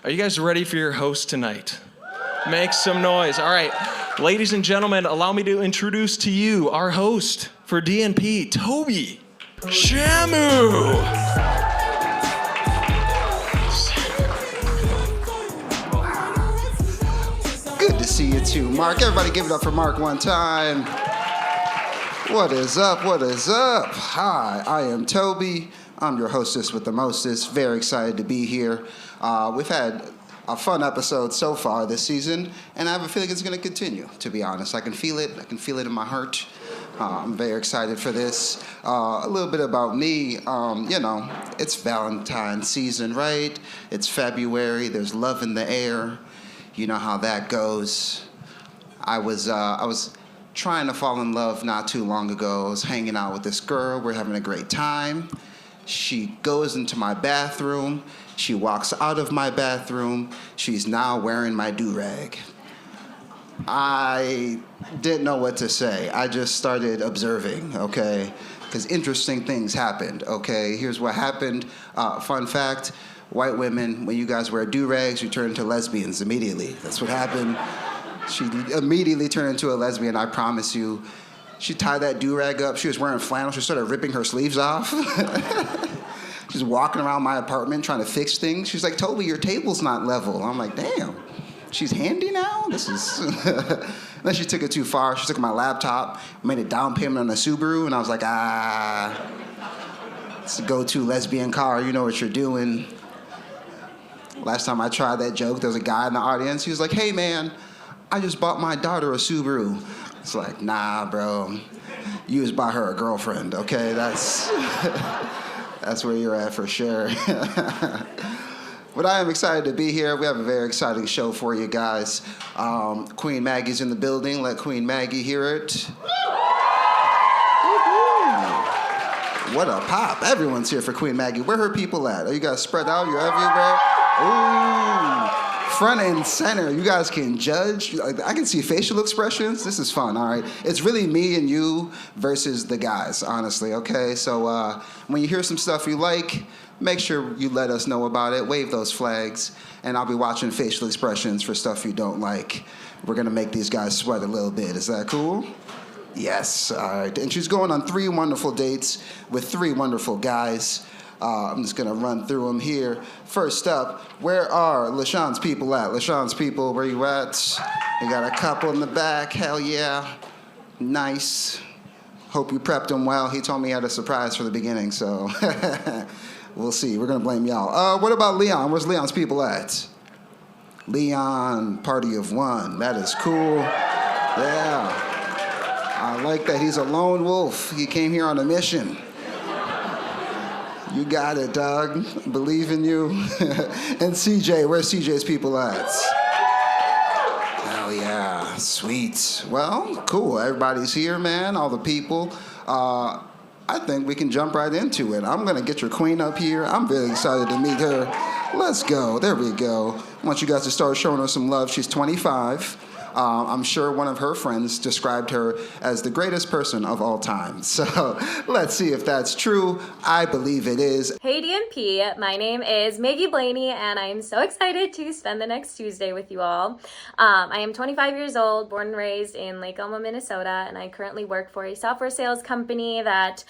Are you guys ready for your host tonight? Make some noise. All right, ladies and gentlemen, allow me to introduce to you our host for DNP, Toby Shamu. Good to see you too, Mark. Everybody give it up for Mark one time. What is up? What is up? Hi, I am Toby. I'm your hostess with the mostest. Very excited to be here. We've had a fun episode so far this season, and I have a feeling it's going to continue, to be honest. I can feel it. I can feel it in my heart. I'm very excited for this. A little bit about me. It's Valentine's season, right? It's February. There's love in the air. You know how that goes. I was trying to fall in love not too long ago. I was hanging out with this girl. We're having a great time. She goes into my bathroom. She walks out of my bathroom. She's now wearing my do-rag. I didn't know what to say. I just started observing, okay? Because interesting things happened, okay? Here's what happened. Fun fact, white women, when you guys wear do-rags, you turn into lesbians immediately. That's what happened. She immediately turned into a lesbian, I promise you. She tied that do-rag up. She was wearing flannel. She started ripping her sleeves off. She's walking around my apartment trying to fix things. She's like, Toby, your table's not level. I'm like, damn, she's handy now? This is... Then she took it too far. She took my laptop, made a down payment on a Subaru, and I was like, it's the go-to lesbian car. You know what you're doing. Last time I tried that joke, there was a guy in the audience. He was like, hey, man, I just bought my daughter a Subaru. It's like, nah, bro. You just bought her a girlfriend, okay? That's where you're at for sure. But I am excited to be here. We have a very exciting show for you guys. Queen Maggie's in the building. Let Queen Maggie hear it. What a pop. Everyone's here for Queen Maggie. Where are her people at? Are you guys spread out? You're everywhere? Ooh. Front and center. You guys can judge. I can see facial expressions. This is fun, all right? It's really me and you versus the guys, honestly, okay? So when you hear some stuff you like, make sure you let us know about it. Wave those flags. And I'll be watching facial expressions for stuff you don't like. We're going to make these guys sweat a little bit. Is that cool? Yes. All right. And she's going on 3 wonderful dates with 3 wonderful guys. I'm just going to run through them here. First up, where are LaShawn's people at? LaShawn's people, where you at? We got a couple in the back. Hell yeah. Nice. Hope you prepped them well. He told me he had a surprise for the beginning, so we'll see. We're going to blame y'all. What about Leon? Where's Leon's people at? Leon, party of 1. That is cool. Yeah. I like that he's a lone wolf. He came here on a mission. You got it, dog. Believe in you. And CJ, where's CJ's people at? Hell yeah, sweet. Well, cool. Everybody's here, man. All the people. I think we can jump right into it. I'm going to get your queen up here. I'm very excited to meet her. Let's go. There we go. I want you guys to start showing her some love. She's 25. I'm sure one of her friends described her as the greatest person of all time. So let's see if that's true. I believe it is. Hey DNP, my name is Maggie Blaney, and I'm so excited to spend the next Tuesday with you all. I am 25 years old, born and raised in Lake Elmo, Minnesota, and I currently work for a software sales company that,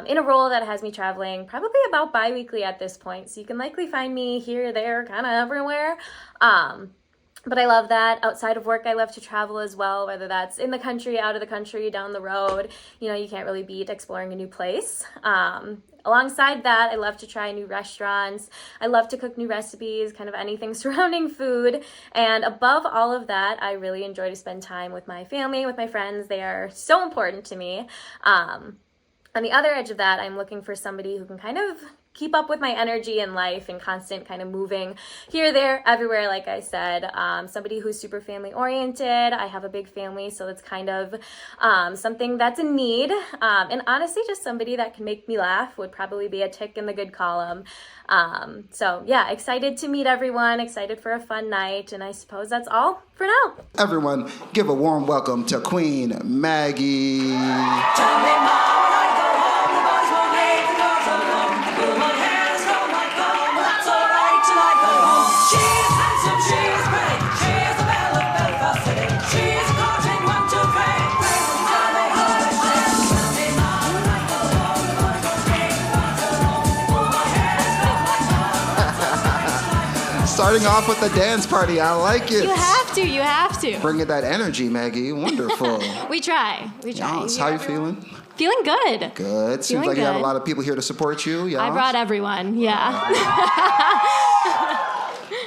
in a role that has me traveling probably about bi-weekly at this point. So you can likely find me here, there, kind of everywhere. But I love that. Outside of work, I love to travel as well, whether that's in the country, out of the country, down the road. You know, you can't really beat exploring a new place. Alongside that, I love to try new restaurants. I love to cook new recipes, kind of anything surrounding food. And above all of that, I really enjoy to spend time with my family, with my friends. They are so important to me. On the other edge of that, I'm looking for somebody who can kind of keep up with my energy in life and constant kind of moving here, there, everywhere, like I said. Somebody who's super family oriented. I have a big family, so that's kind of something that's a need. And honestly, just somebody that can make me laugh would probably be a tick in the good column. So yeah, excited to meet everyone, excited for a fun night, and I suppose that's all for now. Everyone, give a warm welcome to Queen Maggie. Tell me, Mom, when I go home, the boys won't leave the doors alone. Pull my hair, it's not my comb, but that's alright till I go home. She's Starting off with the dance party. I like it. You have to. You have to. Bringing that energy, Maggie. Wonderful. We try. We try. Yes. How you feeling? Feeling good. Good. Seems Feeling like you have a good. lot of people here to support you. Yes. I brought everyone. Yeah.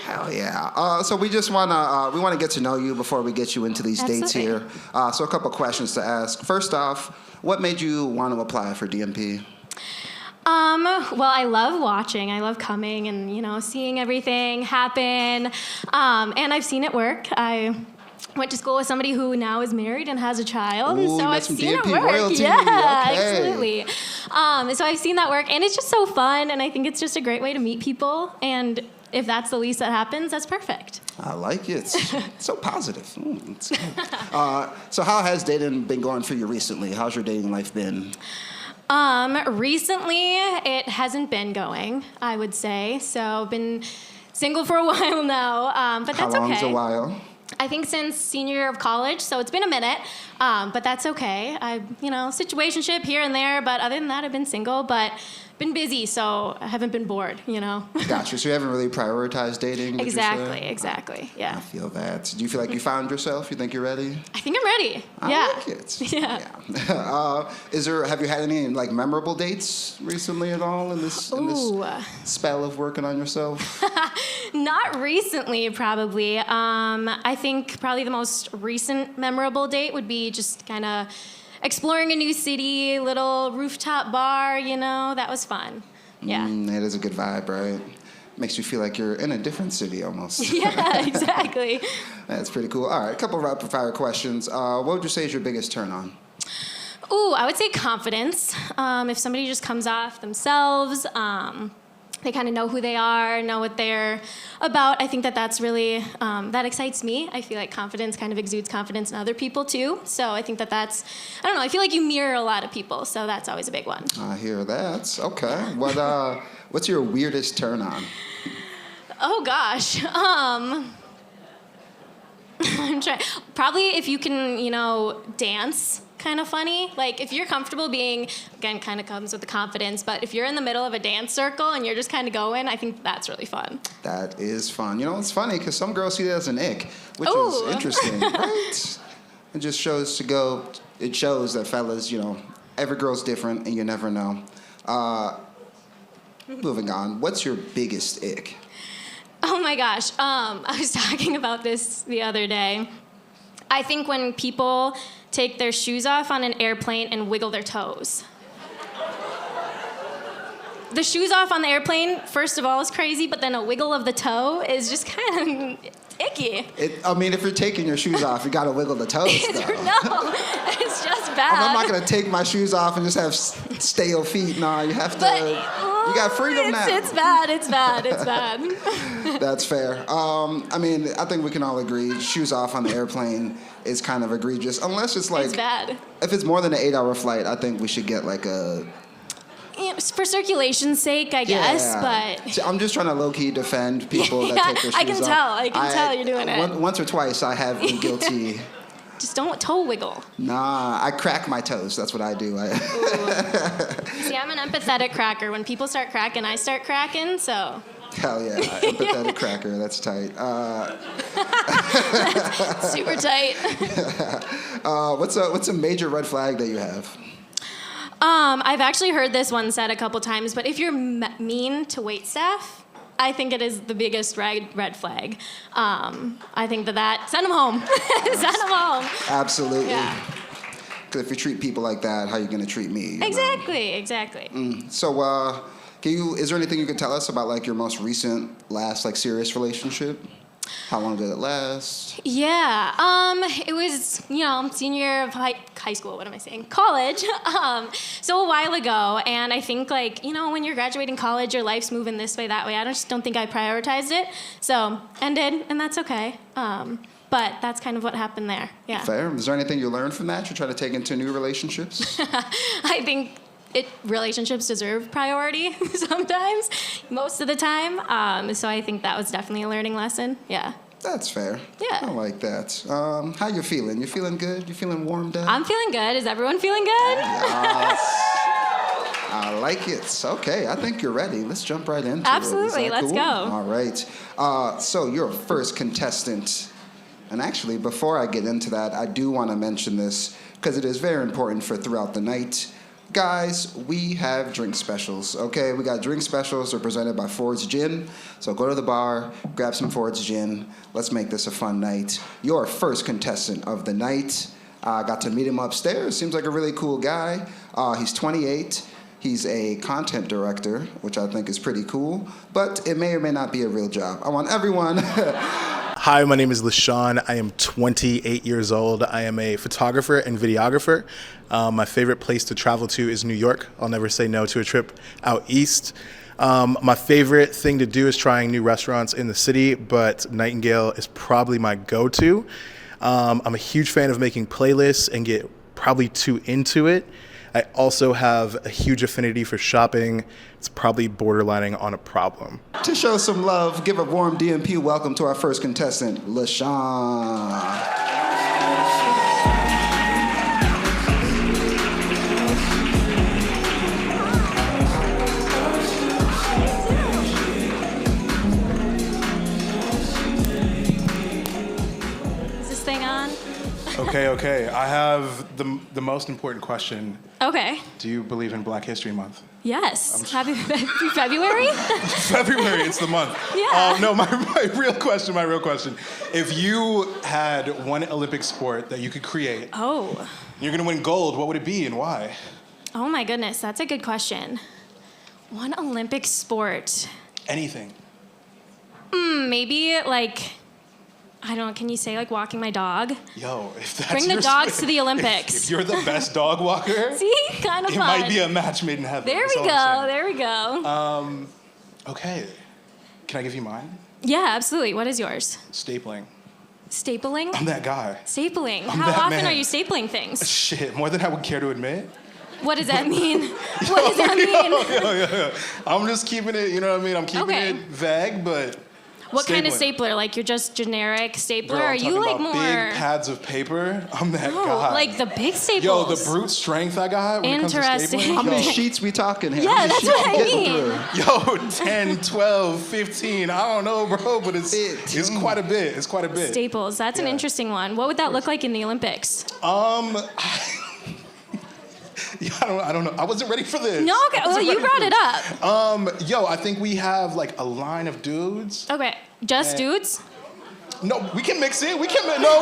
Hell yeah. So we just wanna get to know you before we get you into these dates Absolutely. here. So a couple questions to ask. First off, what made you want to apply for DMP? Well, I love watching. I love coming and, seeing everything happen. And I've seen it work. I went to school with somebody who now is married and has a child. Ooh, so you met I've some seen DMP it work. royalty. Yeah, Okay. absolutely. So I've seen that work. And it's just so fun. And I think it's just a great way to meet people. And if that's the least that happens, that's perfect. I like it. So positive. It's good. So how has dating been going for you recently? How's your dating life been? Recently, it hasn't been going, I would say. So I've been single for a while now, but that's How long's okay. a while? I think since senior year of college, so it's been a minute, but that's okay. Situationship here and there, but other than that, I've been single, but been busy, so I haven't been bored, Gotcha. So you haven't really prioritized dating? would you say? Exactly, I yeah. feel that. Do you feel like you found yourself? You think you're ready? I think I'm ready. I Yeah. like it. Yeah. Have you had any memorable dates recently at all in this Ooh. spell of working on yourself? Not recently, probably. I think probably the most recent memorable date would be just kind of exploring a new city, little rooftop bar, that was fun. Yeah. That is a good vibe, right? Makes you feel like you're in a different city almost. Yeah, exactly. That's pretty cool. All right, a couple of rapid fire questions. What would you say is your biggest turn on? Ooh, I would say confidence. If somebody just comes off themselves, they kind of know who they are, know what they're about. I think that's really, that excites me. I feel like confidence kind of exudes confidence in other people too. So I think that's, I don't know, I feel like you mirror a lot of people. So that's always a big one. I hear that. Okay. What's your weirdest turn on? Oh gosh. I'm trying. Probably if you can, dance. Kind of funny. Like if you're comfortable being, again, kind of comes with the confidence, but if you're in the middle of a dance circle and you're just kind of going, I think that's really fun. That is fun. It's funny because some girls see that as an ick, which Ooh. is interesting, right? It just shows that fellas, every girl's different and you never know. Moving on, what's your biggest ick? Oh my gosh. I was talking about this the other day. I think when people take their shoes off on an airplane and wiggle their toes. The shoes off on the airplane, first of all, is crazy, but then a wiggle of the toe is just kind of icky. If you're taking your shoes off, you gotta wiggle the toes, though. No, it's just bad. I'm not gonna take my shoes off and just have stale feet. No, you have to. You got freedom now. It's bad. It's bad. It's bad. That's fair. I think we can all agree shoes off on the airplane is kind of egregious, unless it's like. It's bad. If it's more than an 8-hour flight, I think we should get like a. For circulation's sake, I guess, but. See, I'm just trying to low-key defend people that take their shoes off. I can tell. I can tell you're doing it. Once or twice, I have been guilty. Just don't toe wiggle. Nah, I crack my toes. That's what I do. See, I'm an empathetic cracker. When people start cracking, I start cracking, so. Hell yeah, empathetic cracker. That's tight. Super tight. What's a major red flag that you have? I've actually heard this one said a couple times, but if you're mean to waitstaff, I think it is the biggest red flag. I think that send them home. Send them home. Absolutely. Yeah. Because if you treat people like that, how are you going to treat me? Exactly. So, is there anything you can tell us about like your most recent last like serious relationship? How long did it last? Yeah, it was, senior year of high school, what am I saying? College. So a while ago, and I think when you're graduating college, your life's moving this way, that way. I just don't think I prioritized it. So ended, and that's okay. But that's kind of what happened there, yeah. Fair. Is there anything you learned from that you try to take into new relationships? I think relationships deserve priority sometimes, most of the time. So I think that was definitely a learning lesson. Yeah. That's fair. Yeah. I like that. How you feeling? You feeling good? You feeling warmed up? I'm feeling good. Is everyone feeling good? Yes. I like it. Okay, I think you're ready. Let's jump right into it. Absolutely, Is that let's cool? go. All right. So your first contestant. And actually, before I get into that, I do want to mention this because it is very important for throughout the night. Guys, we have drink specials, okay? We got drink specials. They're presented by Ford's Gin. So go to the bar, grab some Ford's Gin. Let's make this a fun night. Your first contestant of the night. I got to meet him upstairs. Seems like a really cool guy. He's 28. He's a content director, which I think is pretty cool. But it may or may not be a real job. I want everyone... Hi, my name is LaShawn. I am 28 years old. I am a photographer and videographer. My favorite place to travel to is New York. I'll never say no to a trip out east. My favorite thing to do is trying new restaurants in the city, but Nightingale is probably my go-to. I'm a huge fan of making playlists and get probably too into it. I also have a huge affinity for shopping. It's probably borderlining on a problem. To show some love, give a warm DMP welcome to our first contestant, LaShawn. Is this thing on? Okay. I have the most important question. Okay. Do you believe in Black History Month? Yes. Happy February? February, it's the month. Yeah. No, my real question. If you had one Olympic sport that you could create, Oh. you're gonna win gold, what would it be and why? Oh my goodness, that's a good question. One Olympic sport. Anything. Maybe like, I don't know, can you say like walking my dog? Yo, if that's Bring the your dogs sport- to the Olympics. If you're the best dog walker, See? Kind of it fun. might be a match made in heaven. There That's we all I'm go, saying. there we go. Okay. Can I give you mine? Yeah, absolutely. What is yours? Stapling. Stapling? I'm that guy. Stapling. I'm How that often man. are you stapling things? Shit, more than I would care to admit. What does that mean? What does that mean? Yo. I'm just keeping it, you know what I mean? I'm keeping Okay. it vague, but What kind of stapling. stapler? Like you're just generic stapler? Girl, Are I'm you talking like about more? big pads of paper. I'm that Oh, guy. like the big staples. Yo, the brute strength I got when Interesting. it comes to stapling. How many Yo. sheets we talking here? Yeah, How many that's sheets what we I getting mean. through? Yo, 10, 12, 15. I don't know, bro, but it's 15. quite a bit. It's quite a bit. Staples. That's an Yeah. interesting one. What would that look like in the Olympics? Yeah, I don't know. I wasn't ready for this. No, okay. I Well, wasn't you ready brought for it up. this. Yo, I think we have like a line of dudes. Okay, just dudes? No, we can mix it. No, wait. No,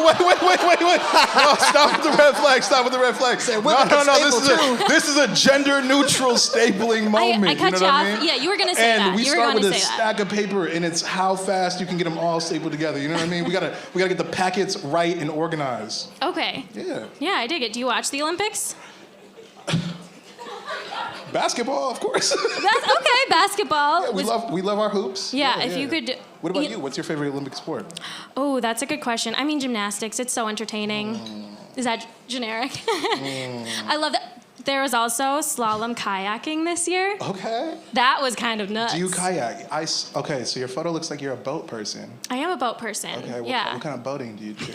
stop with the red flag. Stop with the red flag. women can staple This is a gender neutral stapling moment. I cut you you know off. what I mean? Yeah, you were gonna say and that. we You were start gonna with a say that. stack of paper, and it's how fast you can get them all stapled together. You know what I mean? We gotta get the packets right and organized. Okay. Yeah. Yeah, I dig it. Do you watch the Olympics? Basketball, of course. That's okay. Basketball. we love our hoops. Yeah, if you could. What about you? What's your favorite Olympic sport? Oh, that's a good question. I mean, gymnastics. It's so entertaining. Is that generic? I love that. There was also slalom kayaking this year. Okay. That was kind of nuts. Do you kayak? Okay, so your photo looks like you're a boat person. I am a boat person. Okay, yeah. what kind of boating do you do?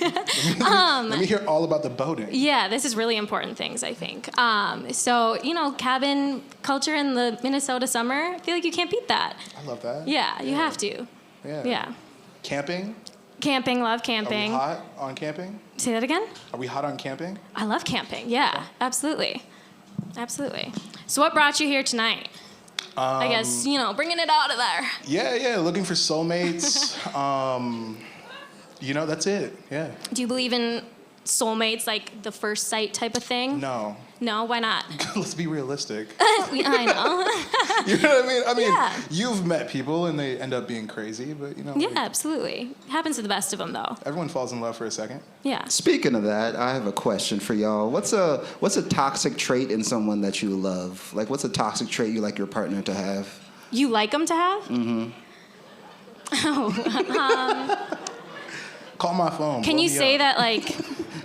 Let me hear all about the boating. Yeah, this is really important things, I think. So, cabin culture in the Minnesota summer, I feel like you can't beat that. I love that. Yeah, you have to. Yeah. Yeah. Camping? Camping, love Are camping. we hot on camping? Say that again? Are we hot on camping? I love camping. Yeah, absolutely. Absolutely. So what brought you here tonight? I guess, bringing it out of there. Yeah, looking for soulmates. That's it. Yeah. Do you believe in soulmates, like the first sight type of thing? No. No, why not? Let's be realistic. I know. You know what I mean? Yeah. You've met people and they end up being crazy, but Yeah, absolutely. Happens to the best of them, though. everyone falls in love for a second. Yeah. Speaking of that, I have a question for y'all. What's a toxic trait in someone that you love? Like, what's a toxic trait you like your partner to have? You like them to have? Mm-hmm. Oh, Call my phone. can blow you me say up. that, like...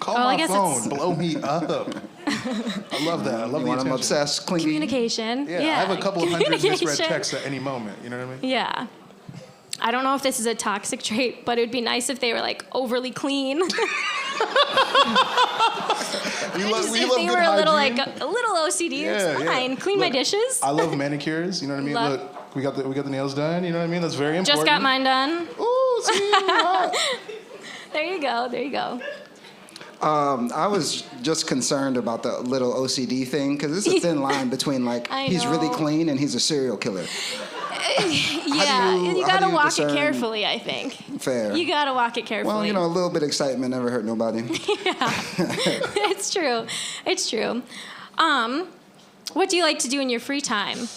Call I my guess phone. it's- Blow me up. I love that. I love You the want them attention. obsessed, clingy? Communication. Yeah, I have a couple of hundred misread communication. texts at any moment. You know what I mean? Yeah. I don't know if this is a toxic trait, but it would be nice if they were like overly clean. You love, Just you if love they good were a little hygiene? like a little OCD, it's fine. Clean my Look, dishes. I love manicures. You know what I mean? Love- Look, we got the nails done. You know what I mean? That's very important. Just got mine done. Ooh, see, hot. There you go. There you go. I was just concerned about the little OCD thing because it's a thin line between like I he's really know. clean and he's a serial killer. Yeah, you how gotta do you walk discern- it carefully, I think. Fair. You gotta walk it carefully. Well, you know, a little bit of excitement never hurt nobody. It's true. It's true. What do you like to do in your free time?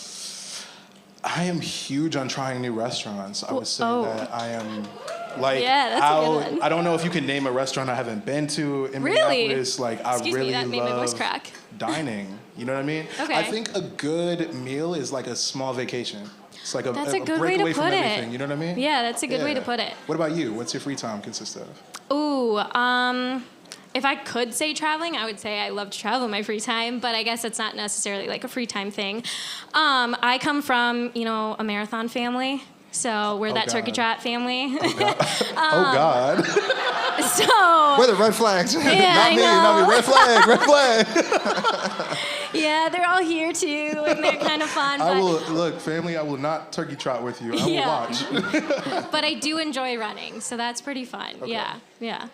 I am huge on trying new restaurants. I would say Oh. that I am like Yeah, that's a how good one. I don't know if you can name a restaurant I haven't been to in Really? Minneapolis. Like I Excuse me, really that made my voice love crack. dining. You know what I mean? Okay. I think a good meal is like a small vacation. It's like That's a a good break way to away from put everything. it. You know what I mean? Yeah, that's a good way to Yeah. put it. What about you? What's your free time consist of? Ooh, if I could say traveling, I would say I love to travel in my free time, but I guess it's not necessarily like a free time thing. I come from, a marathon family, so we're that turkey God. trot family. Oh God. So, Where are the red flags? yeah, Not I me, know. not me. Red flag, red flag. Yeah, they're all here too, and they're kind of fun. I But, will look, family. I will not turkey trot with you. I will Yeah. watch. but I do enjoy running, so that's pretty fun. Okay. Yeah.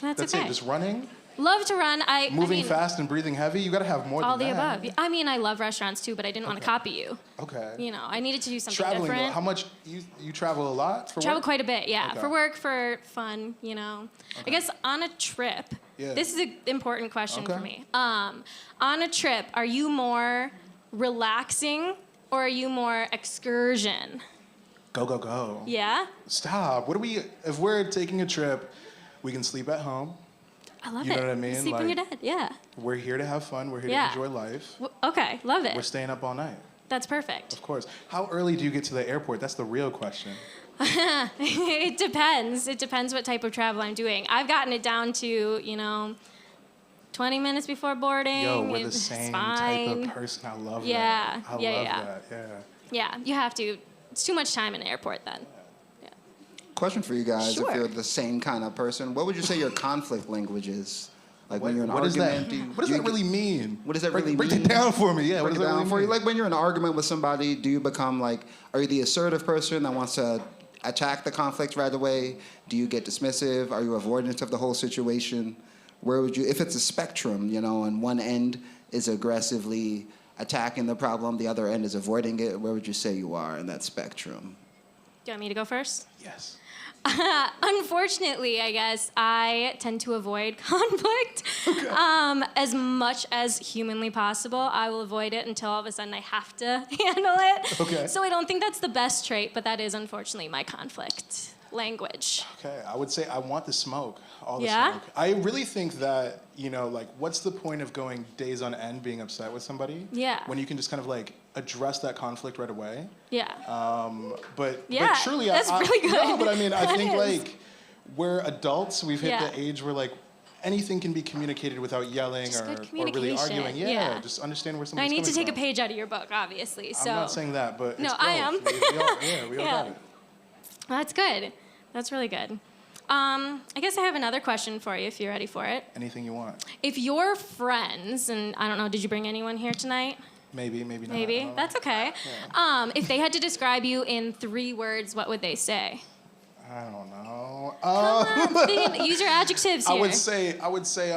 That's okay. it. Just running, Love to run. moving fast, and breathing heavy. You gotta have more All than the that. above. I mean, I love restaurants too, but I didn't want to copy you. Okay. I needed to do something Traveling. Though, different. how much you travel a lot for Travel work? quite a bit, yeah. Okay. For work, for fun, I guess on a trip, Yeah. this is an important question for Okay. me. On a trip, are you more relaxing or are you more excursion? Go, go, go. Yeah? Stop. What do we? If we're taking a trip, we can sleep at home. I love You it. know what I mean? Sleep when Like- you're dead, yeah. We're here to have fun. We're here Yeah. to enjoy life. Okay, love We're it. staying up all night. That's perfect. Of course. How early do you get to the airport? That's the real question. It depends. It depends what type of travel I'm doing. I've gotten it down to, 20 minutes before boarding. Yo, we're the It's same fine. type of person. I love Yeah, that. I yeah, love yeah. that. Yeah. Yeah, you have to. It's too much time in the airport then. Question for you guys: Sure. if you're the same kind of person, what would you say your conflict language is? Like when you're in an What is argument, that? do you, What does do you that really mean? What does that break, really break mean? it down for me. Yeah. break what it does that down really for you? mean? Like when you're in an argument with somebody, do you become like, are you the assertive person that wants to attack the conflict right away? Do you get dismissive? Are you avoidant of the whole situation? Where would you, if it's a spectrum, and one end is aggressively attacking the problem, the other end is avoiding it, where would you say you are in that spectrum? Do you want me to go first? Yes. Unfortunately, I guess I tend to avoid conflict as much as humanly possible. I will avoid it until all of a sudden I have to handle it. Okay. So I don't think that's the best trait, but that is unfortunately my conflict language. Okay, I would say I want the smoke, all the Yeah? smoke. I really think that, what's the point of going days on end being upset with somebody? Yeah. When you can just kind of address that conflict right away. Yeah. But Yeah, truly, that's really good. No, but I mean, I That think is. we're adults. We've hit Yeah. the age where anything can be communicated without yelling Just good or really communication, arguing. yeah. Just understand where I somebody's need to coming take a from. page out of your book, obviously. So I'm not saying that, but No, it's I am. growth. We all Yeah. got it. That's good. That's really good. I guess I have another question for you if you're ready for it. Anything you want. If your friends, and I don't know, did you bring anyone here tonight? Maybe, maybe not. I Maybe. don't know. That's okay. If they had to describe you in 3 words, what would they say? I don't know. Come on, use your adjectives here. I would say,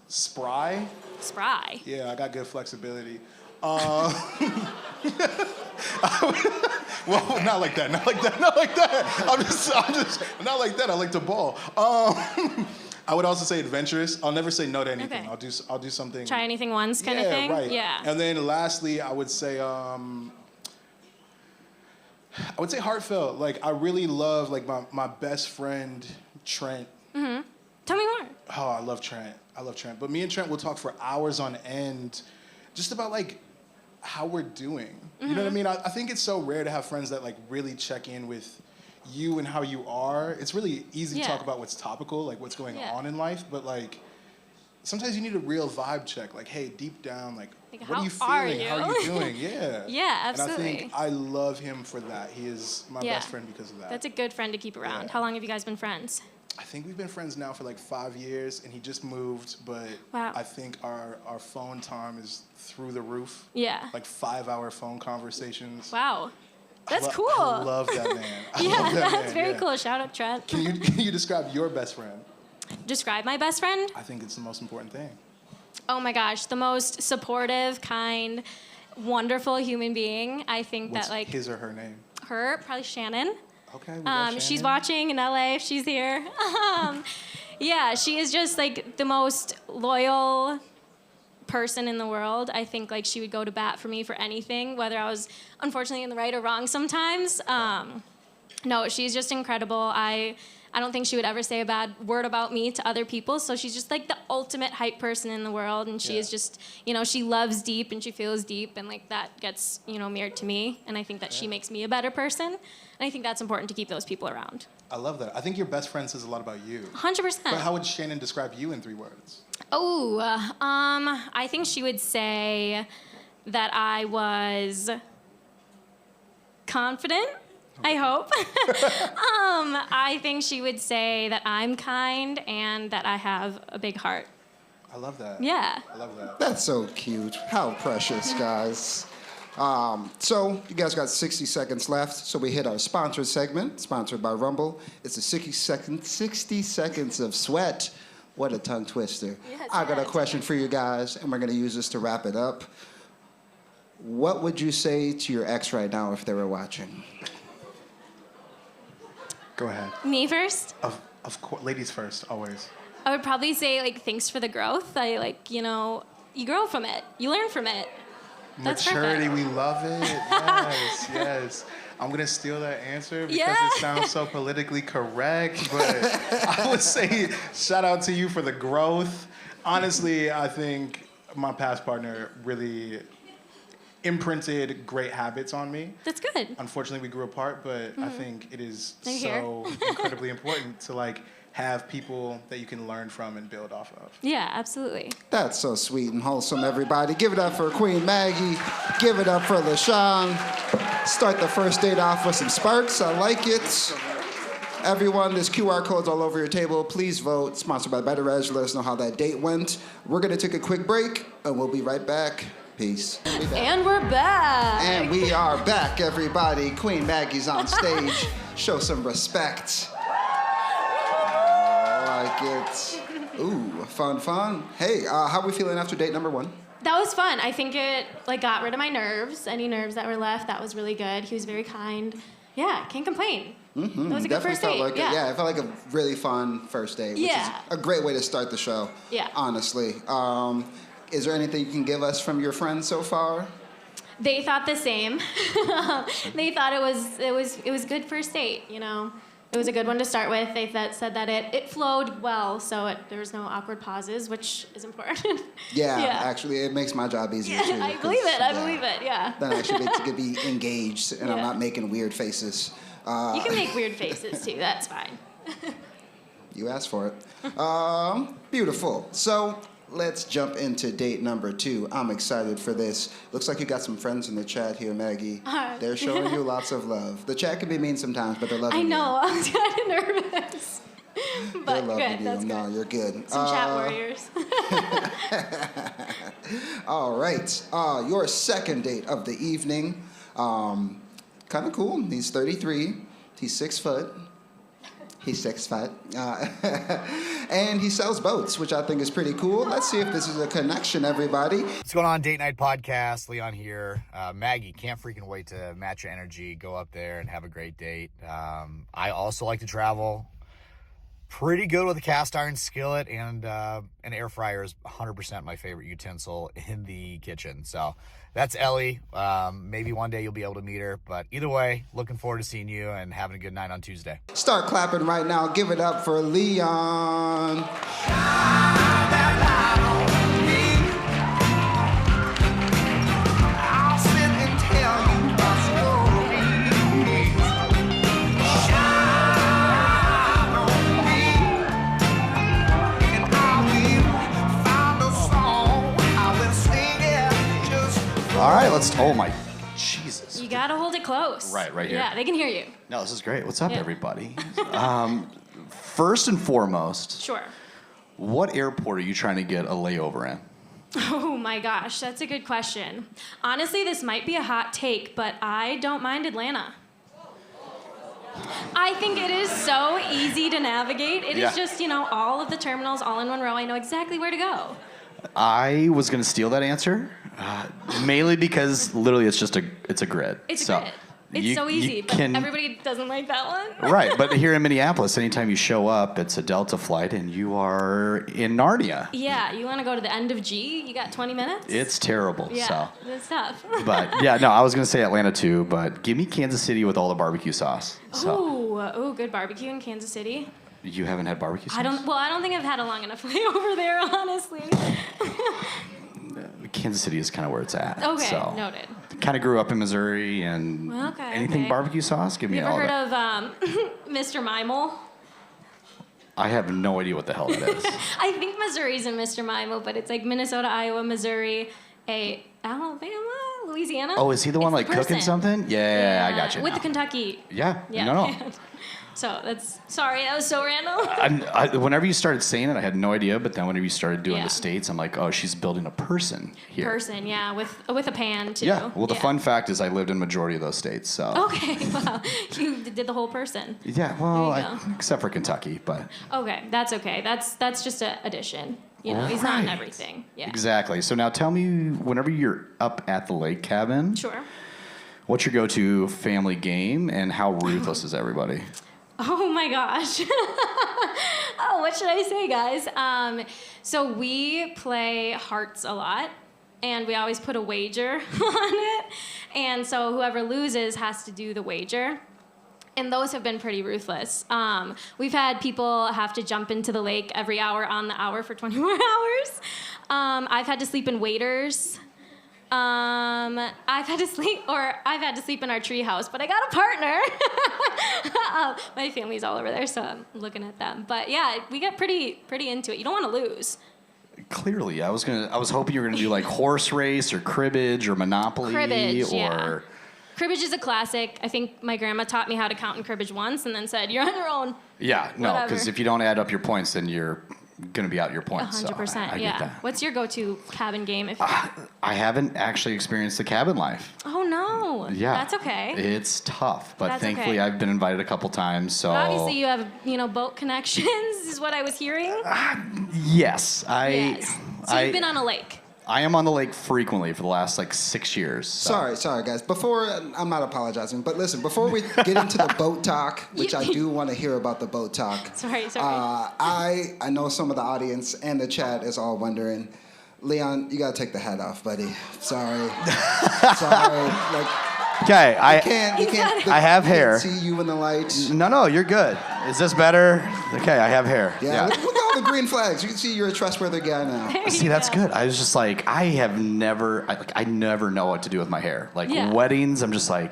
spry. Spry. Yeah, I got good flexibility. Well, not like that. I'm just, not like that. I like to ball. I would also say adventurous. I'll never say no to anything. Okay. I'll do something. Try anything once kind of thing? Right. Yeah. And then lastly, I would say, heartfelt. Like, I really love, my best friend, Trent. Tell me more. Oh, I love Trent. But me and Trent will talk for hours on end just about, how we're doing. You know what I mean? I think it's so rare to have friends that, really check in with you and how you are. It's really easy to Yeah. talk about what's topical, what's going Yeah. on in life, but, sometimes you need a real vibe check. Hey, deep down, Like, What how are you feeling? are you? How are you doing? Yeah. Yeah, absolutely. And I think I love him for that. He is my best friend because of that. That's a good friend to keep around. Yeah. How long have you guys been friends? I think we've been friends now for like 5 years, and he just moved, but Wow. I think our phone time is through the roof. Yeah. Like 5-hour phone conversations. Wow. That's cool. I love that man. I Yeah, love that that's man, very yeah. cool. Shout out, Trent. Can you describe your best friend? Describe my best friend? I think it's the most important thing. Oh my gosh, the most supportive, kind, wonderful human being. I think What's that like his or her name? her, probably Shannon. Okay. We got She's Shannon. watching in LA if she's here. Yeah, she is just like the most loyal person in the world. I think like she would go to bat for me for anything, whether I was unfortunately in the right or wrong sometimes. No, she's just incredible. I don't think she would ever say a bad word about me to other people. So she's just like the ultimate hype person in the world. And she is just, you know, she loves deep and she feels deep. And like that gets, you know, mirrored to me. And I think that she makes me a better person. And I think that's important to keep those people around. I love that. I think your best friend says a lot about you. 100%. But how would Shannon describe you in 3 words? Oh, I think she would say that I was confident. I hope. I think she would say that I'm kind and that I have a big heart. I love that. Yeah. I love that. That's so cute. How precious, guys. So you guys got 60 seconds left. So we hit our sponsored segment, sponsored by Rumble. It's a 60 seconds of sweat. What a tongue twister. Yeah, I got a sweat. question for you guys, and we're going to use this to wrap it up. What would you say to your ex right now if they were watching? Go ahead. Me first? Of course, ladies first, always. I would probably say like thanks for the growth. I like, you know, you grow from it. You learn from it. That's Maturity, perfect. we love it. Yes, yes. I'm gonna steal that answer because Yeah. it sounds so politically correct, but I would say shout out to you for the growth. Honestly, I think my past partner really imprinted great habits on me. That's good. Unfortunately, we grew apart, but I think it is Same so incredibly important to like have people that you can learn from and build off of. Yeah, absolutely. That's so sweet and wholesome, everybody. Give it up for Queen Maggie. Give it up for LaShawn. Start the first date off with some sparks. I like it. Everyone, there's QR codes all over your table. Please vote. Sponsored by Better Edge. Let us know how that date went. We're going to take a quick break, and we'll be right back. Peace. We'll be back. And we're back. And we are back, everybody. Queen Maggie's on stage. Show some respect. I like it. Ooh, fun. Hey, how are we feeling after date number 1? That was fun. I think it like got rid of my nerves. Any nerves that were left, that was really good. He was very kind. Yeah, can't complain. Mm-hmm. That was a good first date. Like yeah. it felt like a really fun first date, which Yeah. is a great way to start the show. Yeah. Honestly. Is there anything you can give us from your friends so far? They thought the same. They thought it was good first date. You know, it was a good one to start with. They said that it flowed well, so there was no awkward pauses, which is important. Yeah, actually, it makes my job easier too. I believe it. I believe it. Yeah. Then I actually get to be engaged, and I'm Yeah. not making weird faces. You can make weird faces too. That's fine. You asked for it. Beautiful. So let's jump into date number 2. I'm excited for this. Looks like you got some friends in the chat here, Maggie. They're showing you lots of love. The chat can be mean sometimes, but they're loving I you. know. I was kind of nervous, They're but loving good. you. That's No, good. you're good. Some chat warriors. All right. Your second date of the evening. Kind of cool. He's 33. He's 6 foot. He's 6 foot. And he sells boats, which I think is pretty cool. Let's see if this is a connection, everybody. What's going on, Date Night Podcast? Leon here. Maggie, can't freaking wait to match your energy, go up there and have a great date. I also like to travel. Pretty good with a cast iron skillet, and an air fryer is 100% my favorite utensil in the kitchen. So that's Ellie. Maybe one day you'll be able to meet her, but either way, looking forward to seeing you and having a good night on Tuesday. Start clapping right now. Give it up for Leon. I'll sit and tell you a story. Shine on me, and I will find a song. I will sing it All right, let's. Oh my, Jesus. You gotta hold it close. Right here. Yeah, they can hear you. No, this is great. What's up, Yeah. everybody? First and foremost, Sure. what airport are you trying to get a layover in? Oh my gosh, that's a good question. Honestly, this might be a hot take, but I don't mind Atlanta. I think it is so easy to navigate. It is just, all of the terminals all in one row. I know exactly where to go. I was going to steal that answer, mainly because literally it's a grid. It's a grid. It's so easy, but everybody doesn't like that one. Right, but here in Minneapolis, anytime you show up, it's a Delta flight and you are in Narnia. Yeah, you want to go to the end of G? You got 20 minutes? It's terrible. Yeah, So. it's tough. But yeah, no, I was going to say Atlanta too, but give me Kansas City with all the barbecue sauce. So. Ooh, good barbecue in Kansas City. You haven't had barbecue sauce? I don't think I've had a long enough layover there, honestly. Kansas City is kind of where it's at. Okay, so. noted. Kind of grew up in Missouri, and anything barbecue sauce, give me You all ever that. heard of Mr. Mimel? I have no idea what the hell that is. I think Missouri's in Mr. Mimel, but it's like Minnesota, Iowa, Missouri, Alabama, Louisiana. Oh, is he the one like cooking person. something? Yeah, I got you. With now. the Kentucky. Yeah. Yeah. No. So that was so random. Whenever you started saying it, I had no idea. But then whenever you started doing the states, I'm like, oh, she's building a person here. Person, yeah, with a pan too. Yeah. Well, the fun fact is, I lived in majority of those states. So. Okay. Well, you did the whole person. Yeah. Well, There you go. except for Kentucky, but. Okay, that's okay. That's just an addition. He's not in everything. Yeah. Exactly. So now tell me, whenever you're up at the lake cabin, Sure. what's your go-to family game, and how ruthless is everybody? Oh my gosh. Oh, what should I say, guys? So we play hearts a lot, and we always put a wager on it. And so whoever loses has to do the wager. And those have been pretty ruthless. We've had people have to jump into the lake every hour on the hour for 24 hours. I've had to sleep in waders. I've had to sleep in our tree house, but I got a partner. My family's all over there, so I'm looking at them. But yeah, we get pretty into it. You don't want to lose. Clearly, I was hoping you were gonna do like horse race or cribbage or Monopoly Cribbage, or. yeah. Cribbage is a classic. I think my grandma taught me how to count in cribbage once, and then said, "You're on your own." Yeah, no, Whatever. because if you don't add up your points, then you're gonna be out your points. 100%. So I Yeah. get that. What's your go-to cabin game? I haven't actually experienced the cabin life. Oh no. Yeah, That's okay. It's tough, but That's thankfully okay. I've been invited a couple times. So But obviously, you have boat connections. Is what I was hearing. yes, Yes. So you've been on a lake. I am on the lake frequently for the last like 6 years. So. Sorry, guys. I'm not apologizing, but listen, before we get into the boat talk, which I do want to hear about the boat talk. Sorry. I know some of the audience and the chat is all wondering, Leon, you gotta take the hat off, buddy. Sorry. Like, Okay, we can't. I have hair. See you in the lights. No, you're good. Is this better? Okay, I have hair. Yeah. Look at all the green flags. You can see you're a trustworthy guy now. There you See, that's go. good. I was just like, I never know what to do with my hair. Like Yeah. weddings, I'm just like,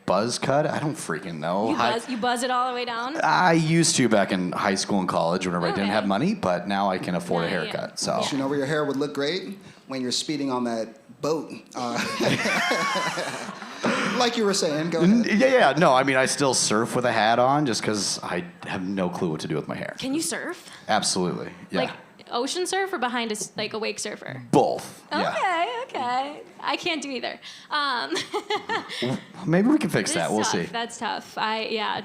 buzz cut? I don't freaking know. You buzz it all the way down. I used to back in high school and college whenever I didn't Okay. have money, but now I can afford a Yeah, haircut. yeah. So You know where your hair would look great? When you're speeding on that boat. Like you were saying, go ahead. yeah. No, I mean, I still surf with a hat on just because I have no clue what to do with my hair. Can you surf? Absolutely. Yeah. Like ocean surf or behind a wake surfer? Both. Yeah. Okay. I can't do either. Maybe we can fix that. It's We'll tough. see. That's tough.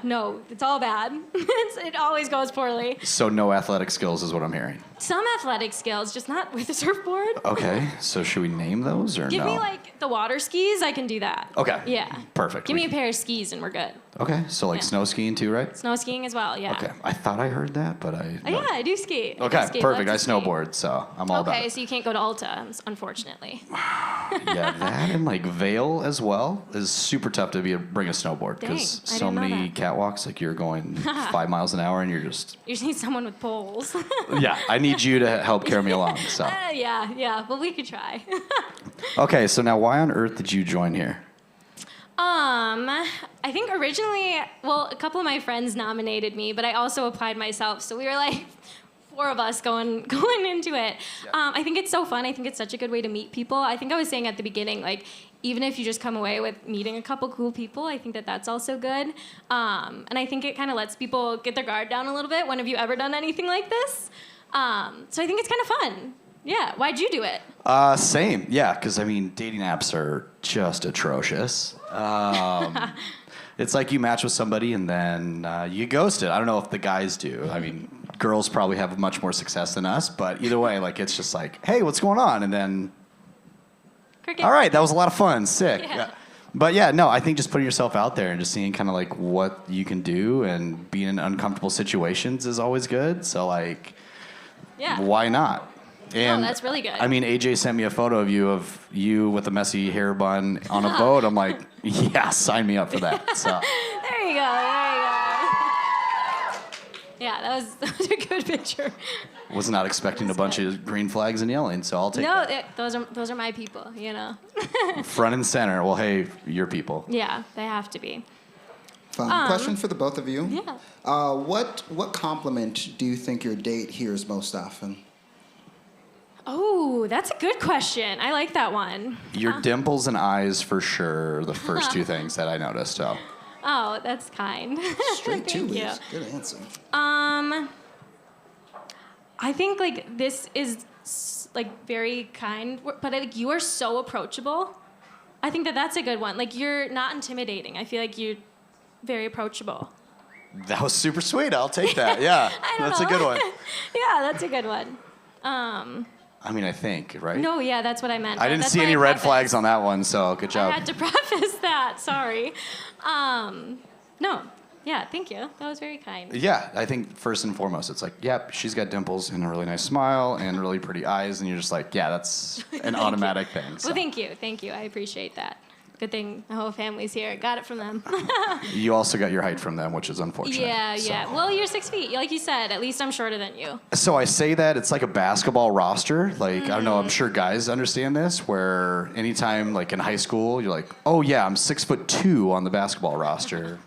No, it's all bad. It always goes poorly. So no athletic skills is what I'm hearing. Some athletic skills, just not with a surfboard. Okay. So should we name those or Give no? me like the water skis. I can do that. Okay. Yeah. Perfect. Give me a pair of skis and we're good. Okay. So like Yeah. snow skiing too, right? Snow skiing as well. Yeah. Okay. I thought I heard that, but I. Oh, yeah, I do skate. I do Okay. skate, Perfect. I love to skate. snowboard, so I'm all about Okay, it. so you can't go to Ulta, unfortunately. Yeah, that and like Vail as well is super tough to bring a snowboard because Dang, I so didn't know many that. catwalks. Like you're going 5 miles an hour and you're just. You just need someone with poles. Yeah, I need you to help carry me along. So. Yeah. Well, we could try. Okay, so now why on earth did you join here? I think originally, a couple of my friends nominated me, but I also applied myself. So we were like, 4 of us going into it. I think it's so fun. I think it's such a good way to meet people. I think I was saying at the beginning, like, even if you just come away with meeting a couple cool people, I think that that's also good. And I think it kind of lets people get their guard down a little bit. When have you ever done anything like this? So I think it's kind of fun. Yeah. Why'd you do it? Same. Yeah, because, I mean, dating apps are just atrocious. It's like you match with somebody and then you ghost it. I don't know if the guys do. I mean, girls probably have much more success than us, but either way, like, it's just like, hey, what's going on? And then, Cricket. all right, that was a lot of fun. Sick. Yeah. But yeah, no, I think just putting yourself out there and just seeing kind of like what you can do and being in uncomfortable situations is always good. So, like, Yeah. why not? And that's really good. I mean, AJ sent me a photo of you with a messy hair bun on a boat. I'm like, yeah, sign me up for that. So There you go. Yeah, that was a good picture. was not expecting a bunch of green flags and yelling, so I'll take that. Those are my people, you know. Front and center. Well, hey, your people. Yeah, they have to be. Fun. Question for the both of you. Yeah. What compliment do you think your date hears most often? Oh, that's a good question. I like that one. Your dimples and eyes for sure. The first two things that I noticed. So. Oh, that's kind. Straight to Thank you. it. Good answer. I think like this is like very kind, but like you are so approachable. I think that that's a good one. Like you're not intimidating. I feel like you're very approachable. That was super sweet. I'll take that. Yeah, that's a good one. Yeah, that's a good one. I mean, I think, right? No, yeah, that's what I meant. I didn't That's see why any I red prefaced. flags on that one, so good I job. had to preface that. Sorry. No. Yeah, thank you. That was very kind. Yeah, I think first and foremost, it's like, yep, she's got dimples and a really nice smile and really pretty eyes, and you're just like, yeah, that's an automatic thing. So. Well, thank you. I appreciate that. Good thing the whole family's here. Got it from them. You also got your height from them, which is unfortunate. Yeah. So. Well, you're 6 feet. Like you said, at least I'm shorter than you. So I say that it's like a basketball roster. Like, I don't know, I'm sure guys understand this, where anytime, like in high school, you're like, oh yeah, I'm 6'2" on the basketball roster.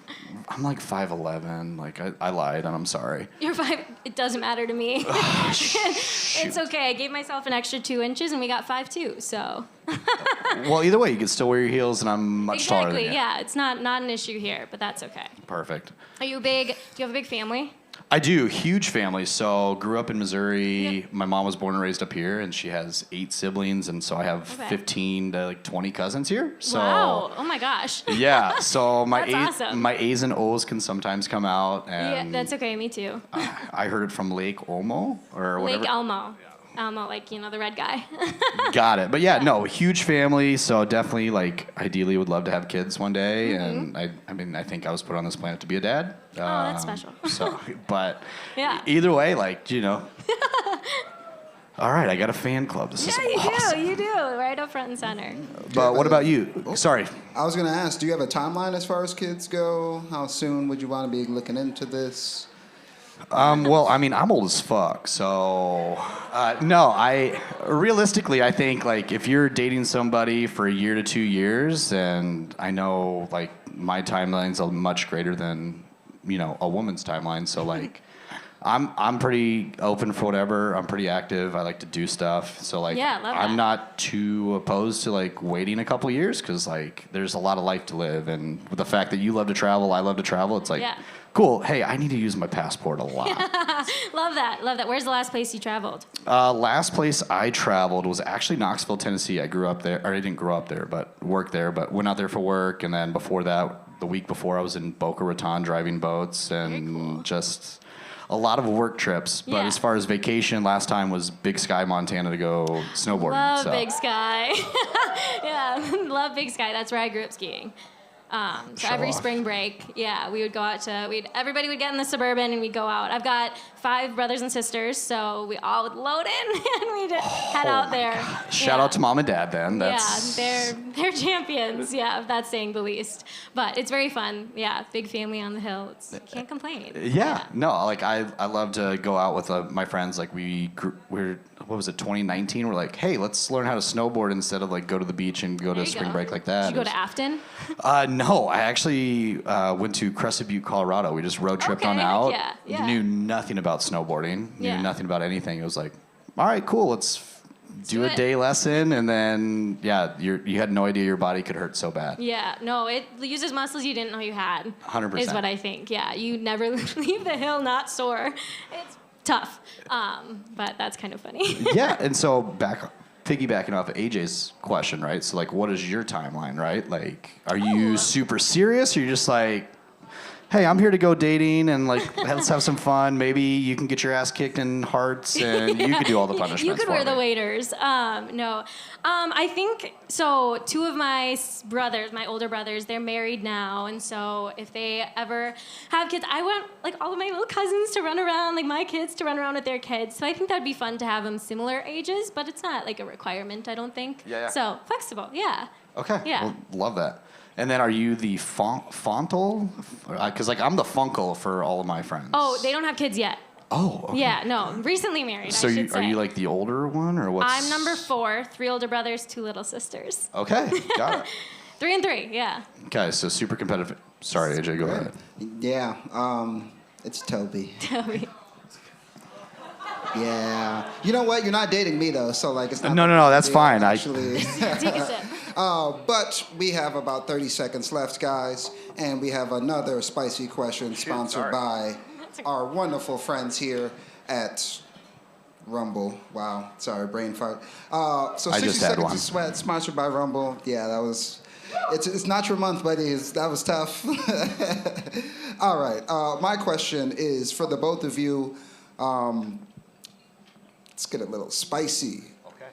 I'm like 5'11". Like, I lied, and I'm sorry. You're 5. It doesn't matter to me. It's okay. I gave myself an extra 2 inches, and we got 5'2". So. Well, either way, you can still wear your heels, and I'm much taller than you. Exactly. Yeah. It's not an issue here, but that's okay. Perfect. Are you big? Do you have a big family? I do. Huge family. So grew up in Missouri. Yep. My mom was born and raised up here, and she has 8 siblings, and so I have 15 to like 20 cousins here. So, wow. Oh my gosh. Yeah. So That's awesome. my A's and O's can sometimes come out. And Yeah, that's okay. Me too. I heard it from Lake Olmo or whatever. Lake Elmo. Elmo, like, the red guy. Got it. But yeah, no, huge family. So definitely, like, ideally would love to have kids one day. And I mean, I think I was put on this planet to be a dad. Oh, that's special. So, but Yeah. either way, like, all right, I got a fan club. This is awesome. You do. Right up front and center. But what about you? Sorry. I was going to ask, do you have a timeline as far as kids go? How soon would you want to be looking into this? Well, I mean, I'm old as fuck, so no. Realistically, I think like if you're dating somebody for a year to 2 years, and I know like my timeline's much greater than a woman's timeline, so like I'm pretty open for whatever. I'm pretty active. I like to do stuff, so like Yeah, love I'm that. not too opposed to like waiting a couple years because like there's a lot of life to live, and with the fact that you love to travel, I love to travel. It's like. Yeah. Cool. Hey, I need to use my passport a lot. Love that. Where's the last place you traveled? Last place I traveled was actually Knoxville, Tennessee. I grew up there, or I didn't grow up there, but worked there, but went out there for work. And then before that, the week before, I was in Boca Raton driving boats and cool. just a lot of work trips. But Yeah. as far as vacation, last time was Big Sky, Montana to go snowboarding. Love so. Big Sky. Yeah, love Big Sky. That's where I grew up skiing. So Show every off. spring break, yeah, we would go out to, everybody would get in the Suburban and we'd go out. I've got 5 brothers and sisters, so we all would load in and we'd head out there. Shout out to mom and dad then. That's... Yeah, they're champions, yeah, if that's saying the least. But it's very fun, yeah, big family on the hill. Can't complain. Yeah, no, like I love to go out with my friends. Like we're what was it, 2019? We're like, hey, let's learn how to snowboard instead of like go to the beach and go to There you spring go. break like that. Did you go to Afton? No, I actually went to Crested Butte, Colorado. We just road tripped on Okay, out. yeah. Knew nothing about snowboarding. Knew Yeah. nothing about anything. It was like, all right, cool. Let's do do a it. day lesson, and then you had no idea your body could hurt so bad. Yeah, no, it uses muscles you didn't know you had. 100%. Is what I think. Yeah, you never leave the hill not sore. It's tough, but that's kind of funny. Yeah, and so piggybacking off of AJ's question, right? So like, what is your timeline, right? Like, are you super serious, or you're just like, hey, I'm here to go dating and like let's have some fun. Maybe you can get your ass kicked in hearts and you could do all the punishments. You could for wear the me. waiters. No. I think so. Two of my brothers, my older brothers, they're married now, and so if they ever have kids, I want like all of my little cousins to run around, like my kids to run around with their kids. So I think that'd be fun to have them similar ages, but it's not like a requirement, I don't think. Yeah. So flexible, yeah. Okay. Yeah. Well, love that. And then are you the fontal? Because like I'm the funkle for all of my friends. Oh, they don't have kids yet. Oh. Okay. Yeah, no, recently married. So I should say. are you like the older one, or what's? I'm number 4, 3 older brothers, 2 little sisters. Okay, got it. 3 and 3, yeah. Okay, so super competitive. Sorry, AJ, go ahead. Yeah, it's Toby. Toby. Yeah. You know what? You're not dating me though, so like it's not. No, that's fine. Actually. Take a sip. But we have about 30 seconds left, guys, and we have another spicy question sponsored by our wonderful friends here at Rumble. Wow, sorry, brain fart. So I 60 just had seconds one. of sweat, sponsored by Rumble. Yeah, that was. It's not your month, buddy. That was tough. All right. My question is for the both of you. Let's get a little spicy. Okay.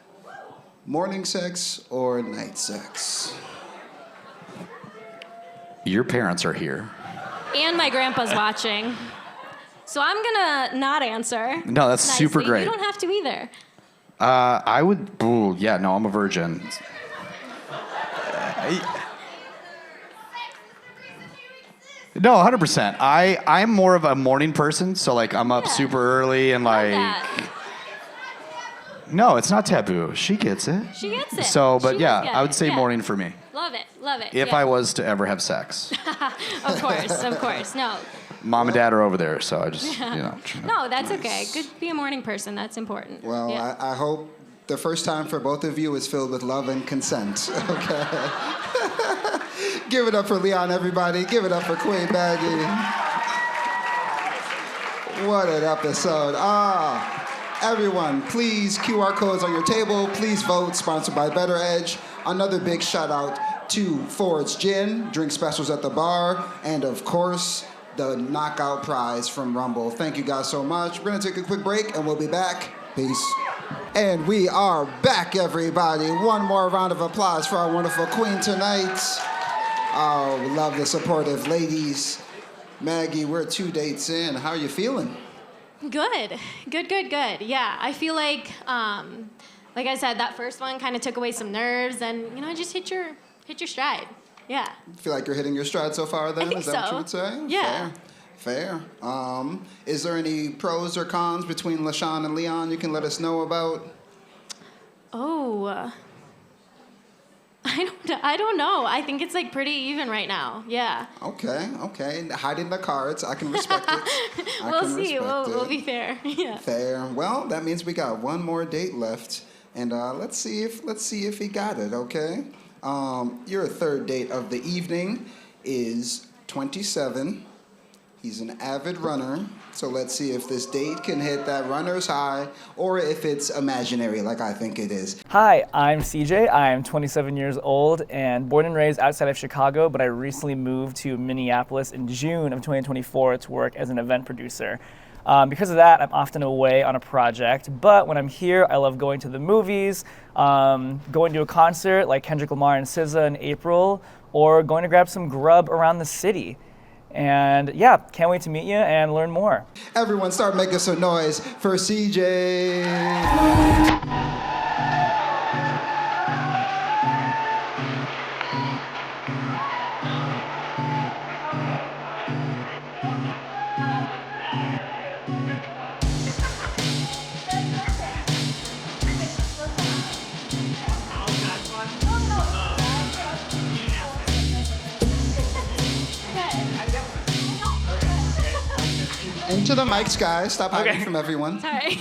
Morning sex or night sex? Your parents are here. And my grandpa's watching. So I'm gonna not answer. No, that's nicely. super great. You don't have to either. I would. Ooh, yeah, no, I'm a virgin. No, 100%. I'm more of a morning person, so like I'm up super early and Love like. that. No, it's not taboo. She gets it. She gets it. So, but She yeah, does get I would it. say Yeah. morning for me. Love it. Love it. If yeah. I was to ever have sex. Of course. No. Mom and dad are over there, so I just, No, that's okay. Good to be a morning person. That's important. Well, yeah. I hope the first time for both of you is filled with love and consent. Okay. Give it up for Leon, everybody. Give it up for Queen Maggie. What an episode. Everyone, please, QR codes on your table. Please vote. Sponsored by Better Edge. Another big shout out to Ford's Gin, drink specials at the bar, and of course, the knockout prize from Rumble. Thank you guys so much. We're gonna take a quick break and we'll be back. Peace. And we are back, everybody. One more round of applause for our wonderful queen tonight. Oh, we love the supportive ladies. Maggie, we're 2 dates in. How are you feeling? Good. Yeah, I feel like I said, that first one kind of took away some nerves, and just hit your stride. Yeah. Feel like you're hitting your stride so far then? I think Is that what so. you would say? Yeah. Fair. Is there any pros or cons between LaShawn and Leon you can let us know about? Oh. I don't know. I think it's like pretty even right now. Yeah. Okay. Hiding the cards. I can respect it. We'll see. We'll be fair. Yeah. Fair. Well, that means we got one more date left, and let's see if he got it. Okay. Your third date of the evening is 27. He's an avid runner, so let's see if this date can hit that runner's high or if it's imaginary like I think it is. Hi, I'm CJ. I'm 27 years old and born and raised outside of Chicago, but I recently moved to Minneapolis in June of 2024 to work as an event producer. Because of that, I'm often away on a project, but when I'm here, I love going to the movies, going to a concert like Kendrick Lamar and SZA in April, or going to grab some grub around the city. And yeah, can't wait to meet you and learn more. Everyone start making some noise for CJ. To the mics, guys. Stop hiding Okay. from everyone. Sorry.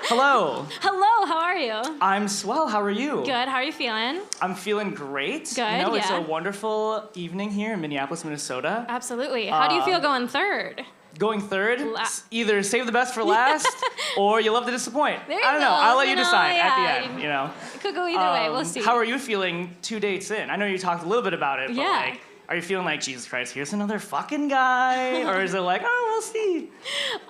Hello. Hello, how are you? I'm swell. How are you? Good, how are you feeling? I'm feeling great. Good, You know, it's yeah. a wonderful evening here in Minneapolis, Minnesota. Absolutely. How do you feel going third? Going third, La- either save the best for last or you love to disappoint. There you I don't know. go. I'll let you You know, decide at yeah. the end, you know. It could go either way, we'll see. How are you feeling 2 dates in? I know you talked a little bit about it, but Yeah. like, are you feeling like, Jesus Christ, here's another fucking guy? Or is it like, oh, we'll see?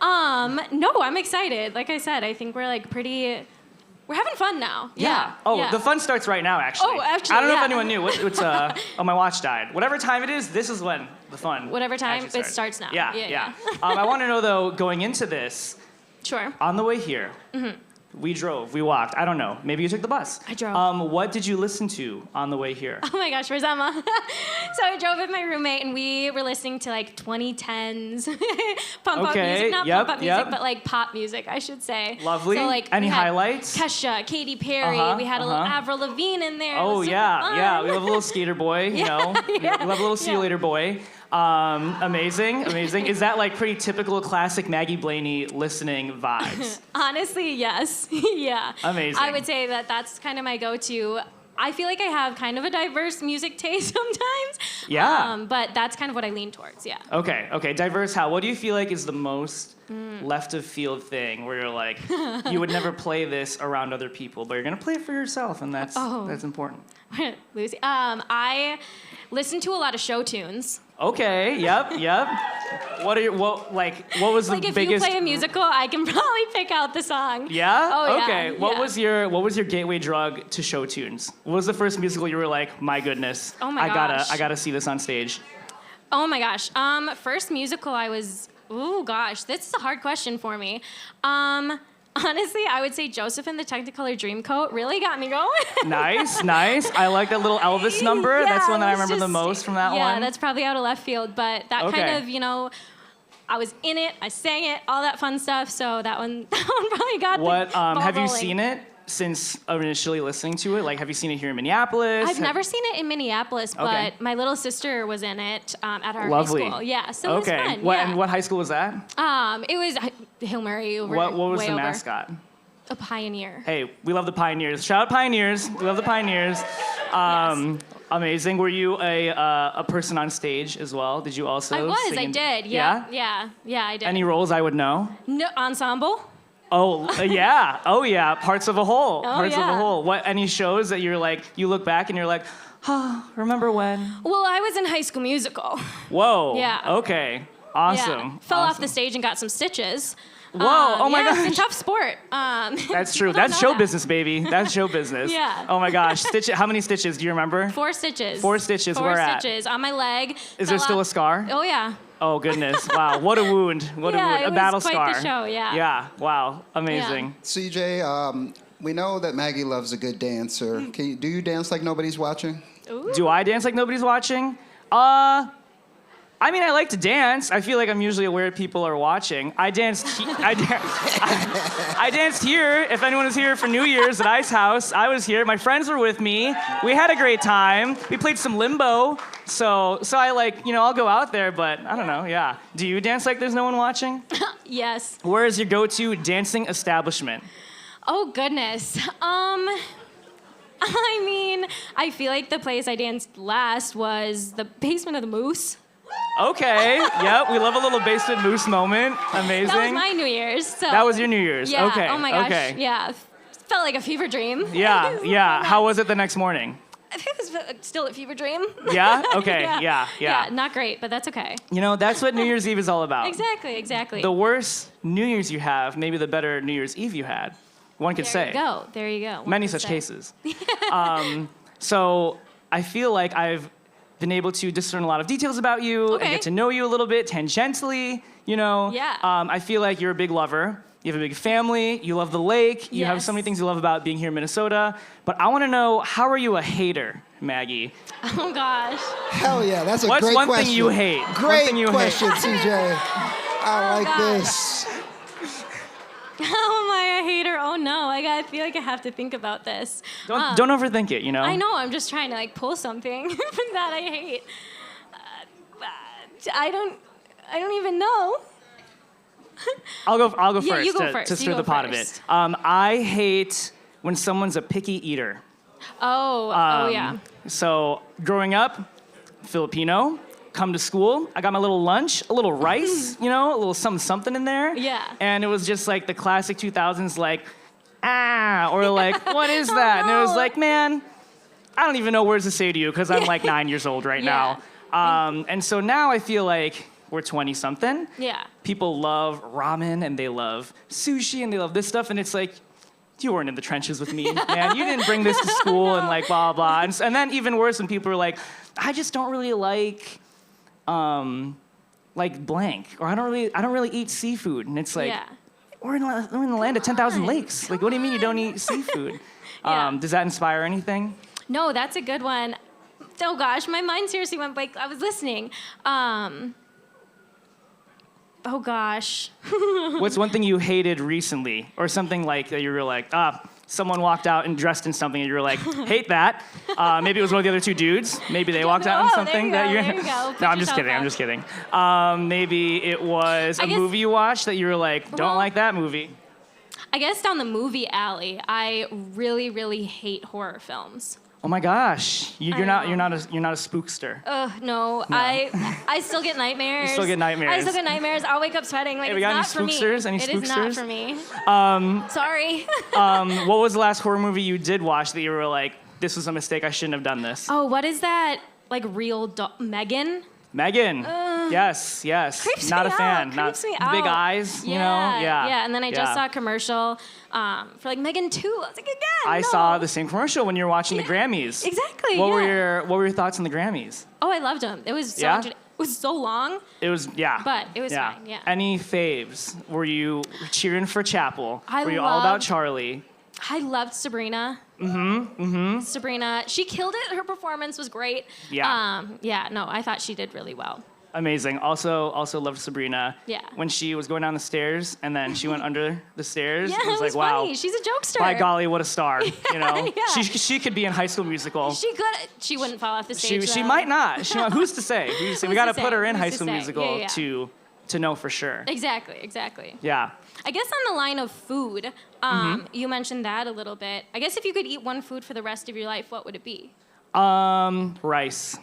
No, I'm excited. Like I said, I think we're like we're having fun now. Yeah. Oh, yeah. the fun starts right now, actually. Oh, actually, I don't know yeah. if anyone knew. Oh, my watch died. Whatever time it is, this is when the fun. Whatever time, actually it starts now. Yeah, Yeah, yeah. yeah. I want to know though, going into this, Sure. on the way here, we drove, we walked. I don't know. Maybe you took the bus. I drove. What did you listen to on the way here? Oh my gosh, where's Emma? So I drove with my roommate and we were listening to like 2010s pump up Okay, music. Not yep, pump up music, yep. but like pop music, I should say. Lovely. So like Any we had highlights? Kesha, Katy Perry. Uh-huh, We had a little uh-huh. Avril Lavigne in there. It Oh was super yeah, fun. yeah. We love a little skater boy, you know. yeah, We love a little see you yeah. later boy. Amazing, amazing. Is that like pretty typical classic Maggie Blaney listening vibes? Honestly, yes. Yeah. Amazing. I would say that that's kind of my go-to. I feel like I have kind of a diverse music taste sometimes. Yeah. But that's kind of what I lean towards, yeah. Okay, okay. Diverse how? What do you feel like is the most left of field thing where you're like, you would never play this around other people, but you're gonna play it for yourself, and that's important. Lucy. I listen to a lot of show tunes. Okay, yep. What was Like the if biggest? you play a musical, I can probably pick out the song. Yeah? Oh, yeah, Okay. What yeah. was your gateway drug to show tunes? What was the first musical you were like, my goodness, Oh my I gosh. gotta see this on stage? Oh my gosh. First musical I was. Oh gosh, this is a hard question for me. Honestly, I would say Joseph and the Technicolor Dreamcoat really got me going. Nice. I like that little Elvis number. Yeah, That's the one that I it was remember the just- most from that one. Yeah, that's probably out of left field, but that Okay. kind of, I was in it, I sang it, all that fun stuff. So that one probably got What the ball have you rolling. seen it since initially listening to it? Like, have you seen it here in Minneapolis? I've never seen it in Minneapolis, but Okay. my little sister was in it at our Lovely. high school. Yeah, so Okay. it was fun. What yeah. and what high school was that? It was Hail Mary over. What was way the over. mascot? A Pioneer. Hey, we love the Pioneers. Shout out Pioneers. We love the Pioneers. Yes. Amazing. Were you a person on stage as well? Did you also? I was. sing I in- did. Yeah. Yeah. I did. Any roles I would know? No, ensemble. Oh yeah. Oh yeah. Parts of a whole. Oh, Parts of a yeah. whole. What? Any shows that you're like? You look back and you're like, oh, remember when? Well, I was in High School Musical. Whoa. Yeah. Okay. Awesome. Yeah. Fell off Awesome. the stage and got some stitches. Whoa. Oh my yeah, gosh. It's a tough sport. That's true. people don't That's know show that. business, baby. That's show business. Yeah. Oh my gosh. How many stitches? Do you remember? 4 stitches. 4 stitches. Four Where at? stitches on my leg. Is there Fell still a off- scar? Oh yeah. Oh goodness! Wow, what a wound! What Yeah, a wound! it A was battle quite scar. the show, yeah. Yeah. Wow. Amazing. CJ, we know that Maggie loves a good dancer. Do you dance like nobody's watching? Ooh. Do I dance like nobody's watching? I mean, I like to dance. I feel like I'm usually aware people are watching. I danced. I danced here. If anyone was here for New Year's at Ice House, I was here. My friends were with me. We had a great time. We played some limbo. So I like, I'll go out there, but I don't know. Yeah. Do you dance like there's no one watching? Yes. Where is your go-to dancing establishment? Oh goodness. I mean, I feel like the place I danced last was the basement of the Moose. Okay. Yep. We love a little basement moose moment. Amazing. That was my New Year's. So. That was your New Year's. Yeah. Okay. Oh my gosh. Okay. Yeah. Felt like a fever dream. Yeah. Yeah. How was it the next morning? I think it was still a fever dream. Yeah? Okay. Yeah. Yeah. Not great, but that's okay. That's what New Year's Eve is all about. Exactly. The worse New Year's you have, maybe the better New Year's Eve you had. One could say. There you go. Many such cases. So I feel like I've been able to discern a lot of details about you and get to know you a little bit tangentially, Yeah. I feel like you're a big lover. You have a big family. You love the lake. You have so Yes. many things you love about being here in Minnesota. But I want to know, how are you a hater, Maggie? Oh gosh. Hell yeah, that's a What's great one question. thing you hate? One Great thing you question, hate. CJ. I like gosh. this. How am I a hater? Oh no, I feel like I have to think about this. Don't overthink it, I know, I'm just trying to pull something that I hate. I don't even know. I'll go Yeah, first you go to first. stir You the go pot a bit. first. I hate when someone's a picky eater. Oh, yeah. So growing up, Filipino, come to school, I got my little lunch, a little rice, a little something in there. Yeah. And it was just like the classic 2000s, like, or like, what is that? And it was like, man, I don't even know words to say to you because I'm like 9 years old right Yeah. now. And so now I feel like we're 20-something. Yeah. People love ramen and they love sushi and they love this stuff. And it's like, you weren't in the trenches with me, man. You didn't bring this to school and like blah, blah. And then even worse when people are like, I just don't really like blank. Or I don't really eat seafood. And it's like, Yeah. we're in the land of 10,000 lakes. Like, what do you mean you don't eat seafood? Yeah. Does that inspire anything? No, that's a good one. Oh gosh, my mind seriously went blank. I was listening. Oh gosh. What's one thing you hated recently? Or something like that you were like, someone walked out and dressed in something and you were like, hate that. Maybe it was one of the other two dudes. Maybe they walked out in something that you're... There you go. No, I'm just kidding. Maybe it was a movie you watched that you were like, don't like that movie. I guess down the movie alley, I really, really hate horror films. Oh my gosh, you're not a spookster. No. I still get nightmares. You still get nightmares. I still get nightmares. I'll wake up sweating. Like, Hey, we it's got not any for spooksters? me. Any It is not spooksters? for me. Sorry. What was the last horror movie you did watch that you were like, this was a mistake, I shouldn't have done this? Oh, what is that? Like real Megan? Megan. Yes. Creeps Not me a fan. out. Not Creeps me big out. eyes, Yeah. Yeah. Yeah, and then I just saw a commercial for like Megan 2. I was like, again. I no. saw the same commercial when you were watching the Grammys. Exactly. What were your thoughts on the Grammys? Oh, I loved them. It was so Yeah? it was so long. It was But it was fine, yeah. Any faves? Were you cheering for Chapel? I Were you all about loved- Charlie? I loved Sabrina. Sabrina, she killed it. Her performance was great. Yeah. No, I thought she did really well. Amazing. Also loved Sabrina. Yeah. When she was going down the stairs and then she went under the stairs. Yeah, it was like, wow. funny. She's a jokester. By golly, what a star. You know? Yeah. She could be in High School Musical. She could. She wouldn't fall off the stage. She though. might not. Who's to say? Who's to say? We Who's got to to put say? her in Who's High to School say? Musical Yeah. to know for sure. Exactly. Yeah. I guess on the line of food, you mentioned that a little bit. I guess if you could eat one food for the rest of your life, what would it be? Rice.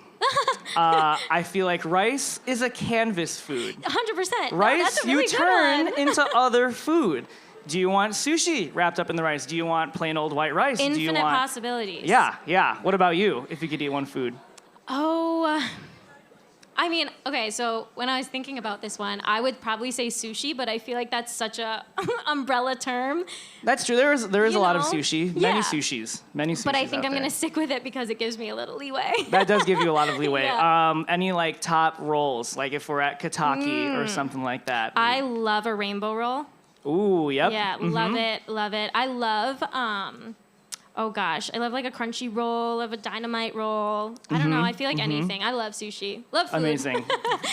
I feel like rice is a canvas food. 100%. Rice, that's a really you good turn one. into other food. Do you want sushi wrapped up in the rice? Do you want plain old white rice? Do you Infinite want... possibilities. Yeah. What about you, if you could eat one food? Oh, I mean, okay, so when I was thinking about this one, I would probably say sushi, but I feel like that's such a umbrella term. That's true. There is a lot of know? sushi. Yeah. Many sushis. But I think out I'm going there. to stick with it because it gives me a little leeway. That does give you a lot of leeway. Yeah. Any like top rolls, like if we're at Kentucky or something like that. I love a rainbow roll. Ooh, yep. Yeah, love it. I love, oh gosh, I love like a crunchy roll, of a dynamite roll. I don't know, I feel like anything. I love sushi. Love food. Amazing.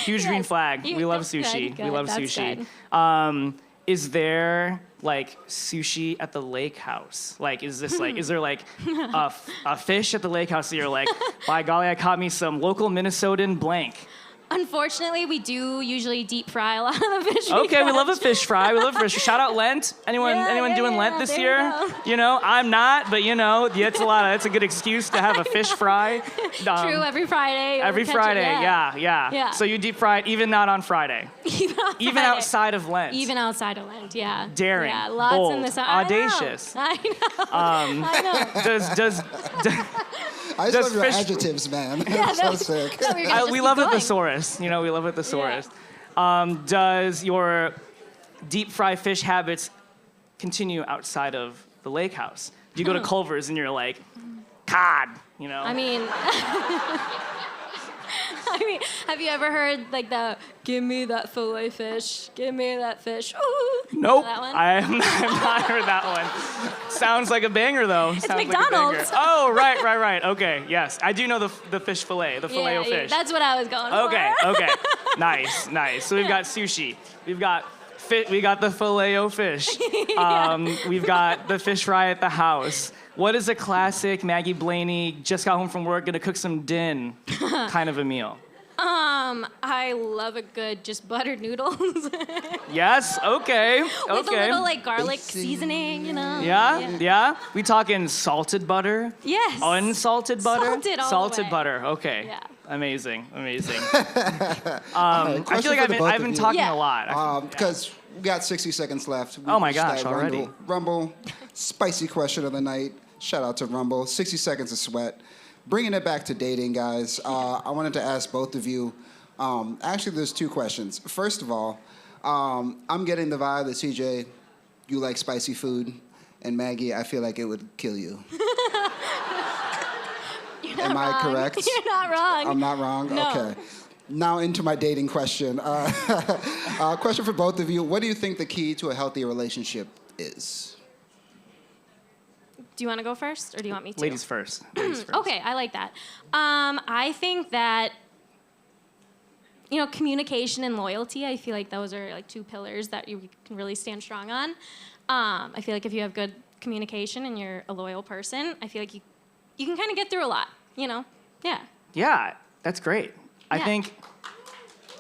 Huge green flag. We love sushi. Good, We love that's sushi. good. Is there like sushi at the lake house? Like, is there like a fish at the lake house that you're like, by golly, I caught me some local Minnesotan blank. Unfortunately, we do usually deep fry a lot of the fish. Okay, we love a fish fry. We love fish. Shout out Lent. Anyone doing Lent this there year? you go. You know, I'm not, but that's a good excuse to have a fish fry. True, every Friday. Every Catch it, Friday, yeah. yeah. So you deep fry it, even not on Friday. Even Friday. outside of Lent. Even outside of Lent, yeah. Daring, Yeah, lots bold, in the sun. audacious. I know. I know. Does I just Does love your fish- adjectives, man. Yeah, That's so sick. No, you're gonna just we keep love a going. thesaurus. You know, we love a thesaurus. Does your deep fry fish habits continue outside of the lake house? Do you go to Culver's and you're like, cod, you know? I mean, have you ever heard like the "Give me that fillet fish, give me that fish"? Ooh. Nope, That one? I have not heard that one. Sounds like a banger though. Sounds like a McDonald's. banger. Oh, right. Okay, yes, I do know the fish fillet, the filet o Yeah, fish. that's what I was going for. Okay. Nice. So we've got sushi. We got the filet o fish. We've got the fish fry at the house. What is a classic Maggie Blaney, just got home from work, gonna cook some din kind of a meal? I love a good just buttered noodles. Yes. Okay. With a Okay. little like garlic seasoning, you know. Yeah. We talking salted butter? Yes. Unsalted butter? Salted all the Salted way. butter. Okay. Yeah. Amazing. Amazing. Right, I feel like I've been talking Yeah. a lot. Because we got 60 seconds left. Oh my reached gosh, that already. Rumble, spicy question of the night. Shout out to Rumble. 60 seconds of sweat. Bringing it back to dating, guys. I wanted to ask both of you. Actually, there's two questions. First of all, I'm getting the vibe that CJ, you like spicy food, and Maggie, I feel like it would kill you. You're not Am I wrong. correct? You're not wrong. I'm not wrong? No. Okay. Now into my dating question. Question for both of you. What do you think the key to a healthy relationship is? Do you want to go first, or do you want me to? Ladies first. Okay, I like that. I think that, you know, communication and loyalty, I feel like those are like two pillars that you can really stand strong on. I feel like if you have good communication and you're a loyal person, I feel like you can kind of get through a lot, you know? Yeah. Yeah, that's great. I Yeah. think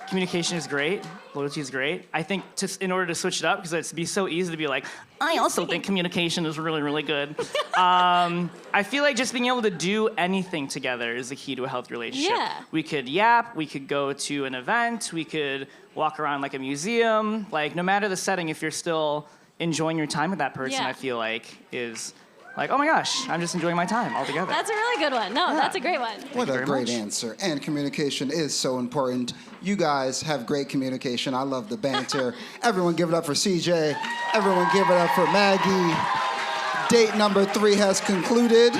communication is great. Loyalty is great. I think in order to switch it up, because it'd be so easy to be like, I also think communication is really, really good. I feel like just being able to do anything together is the key to a healthy relationship. Yeah. We could yap, we could go to an event, we could walk around like a museum. Like, no matter the setting, if you're still enjoying your time with that person, Yeah. I feel like is like, oh my gosh, I'm just enjoying my time altogether. That's a really good one. No, that's a great one. What a very great much. answer. And communication is so important. You guys have great communication. I love the banter. Everyone give it up for CJ. Everyone give it up for Maggie. Date number 3 has concluded.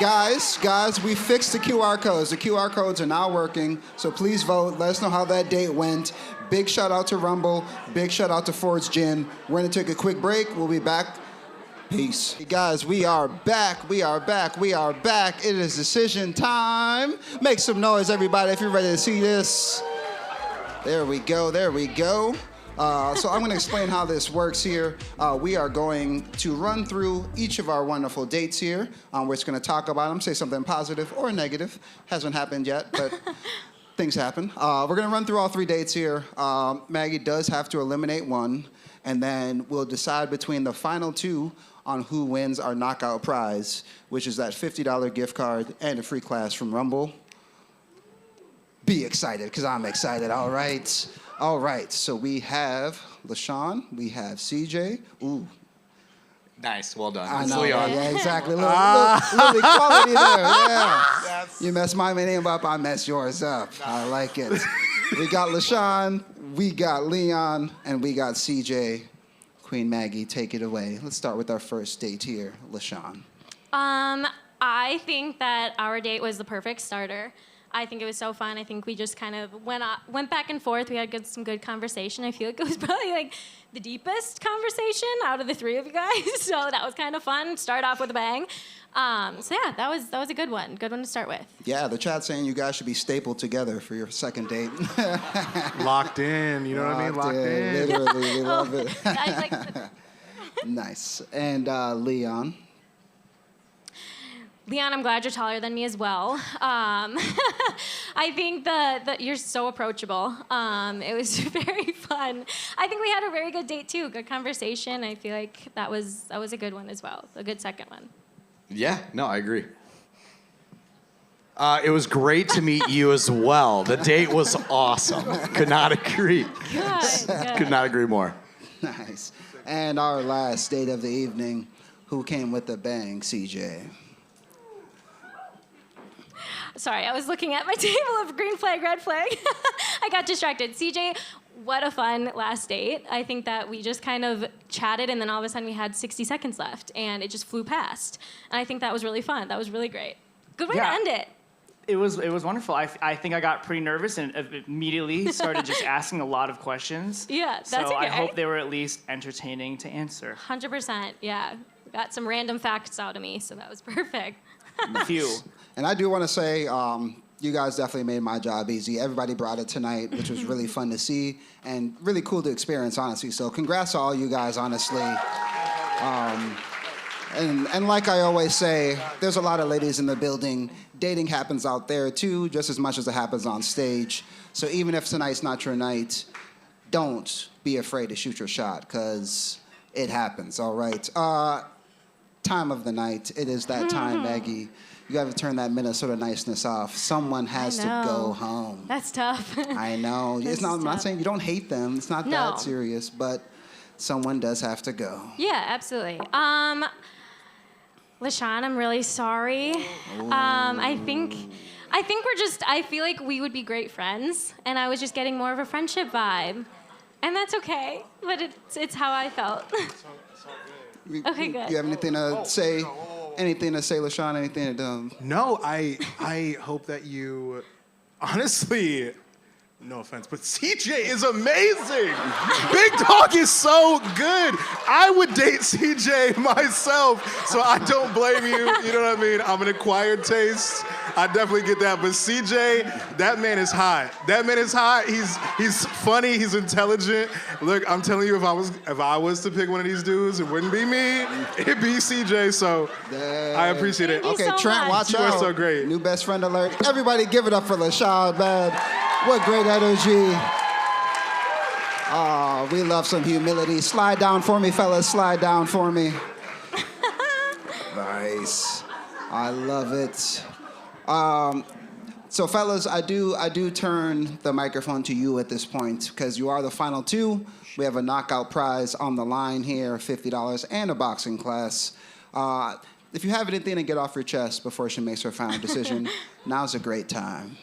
Guys, we fixed the QR codes. The QR codes are now working, so please vote. Let us know how that date went. Big shout out to Rumble. Big shout out to Ford's Gin. We're gonna take a quick break. We'll be back. Peace. Hey guys, we are back. We are back. We are back. It is decision time. Make some noise, everybody, if you're ready to see this. There we go. There we go. So I'm going to explain how this works here. We are going to run through each of our wonderful dates here. We're just going to talk about them, say something positive or negative. Hasn't happened yet, but things happen. We're going to run through all 3 dates here. Maggie does have to eliminate one, and then we'll decide between the final 2 on who wins our knockout prize, which is that $50 gift card and a free class from Rumble. Be excited, because I'm excited, all right? All right, so we have LaShawn, we have CJ. Ooh, Nice, well done. I It's know, Leon. yeah, exactly. Little equality there, yeah. You mess my name up, I mess yours up. I like it. We got LaShawn, we got Leon, and we got CJ. Queen Maggie, take it away. Let's start with our first date here, LaShawn. I think that our date was the perfect starter. I think it was so fun. I think we just kind of went back and forth. We had some good conversation. I feel like it was probably like the deepest conversation out of the 3 of you guys. So that was kind of fun. Start off with a bang. So yeah, that was a good one. Good one to start with. Yeah, the chat's saying you guys should be stapled together for your second date. Locked in, you know what I mean? Locked in. Literally, we love it. I like Nice. And Leon. Leon, I'm glad you're taller than me as well. I think that you're so approachable. It was very fun. I think we had a very good date too. Good conversation. I feel like that was a good one as well. A good second one. Yeah, no, I agree. It was great to meet you as well. The date was awesome. Could not agree. Good. Could not agree more. Nice. And our last date of the evening, who came with the bang, CJ? Sorry, I was looking at my table of green flag, red flag. I got distracted. CJ, what a fun last date. I think that we just kind of chatted, and then all of a sudden we had 60 seconds left, and it just flew past. And I think that was really fun. That was really great. Good way to end it. It was wonderful. I think I got pretty nervous and immediately started just asking a lot of questions. Yeah, that's so okay. I hope they were at least entertaining to answer. 100%, yeah. Got some random facts out of me, so that was perfect. A few. And I do want to say, you guys definitely made my job easy. Everybody brought it tonight, which was really fun to see and really cool to experience, honestly. So congrats to all you guys, honestly. And like I always say, there's a lot of ladies in the building. Dating happens out there too, just as much as it happens on stage. So even if tonight's not your night, don't be afraid to shoot your shot, because it happens, all right? Time of the night. It is that time, Maggie. You got to turn that Minnesota niceness off. Someone has to go home. That's tough. I know. I'm not saying you don't hate them. It's not that serious, but someone does have to go. Yeah, absolutely. LaShawn, I'm really sorry. I think I feel like we would be great friends, and I was just getting more of a friendship vibe. And that's okay, but it's how I felt. Okay, good. You have anything to say? Anything to say, LaShawn? Anything to No, I hope that you, honestly, no offense, but CJ is amazing. Big Dog is so good. I would date CJ myself, so I don't blame you. You know what I mean? I'm an acquired taste. I definitely get that. But CJ, that man is hot. That man is hot. He's funny. He's intelligent. Look, I'm telling you, if I was to pick one of these dudes, it wouldn't be me. It'd be CJ. So I appreciate it. Okay, so Trent, much. watch You out. are so great. New best friend alert. Everybody give it up for LaShawn, man. What great energy. Oh, we love some humility. Slide down for me, fellas. Slide down for me. Nice. I love it. So, fellas, I do turn the microphone to you at this point, because you are the final two. We have a knockout prize on the line here, $50, and a boxing class. If you have anything to get off your chest before she makes her final decision, now's a great time.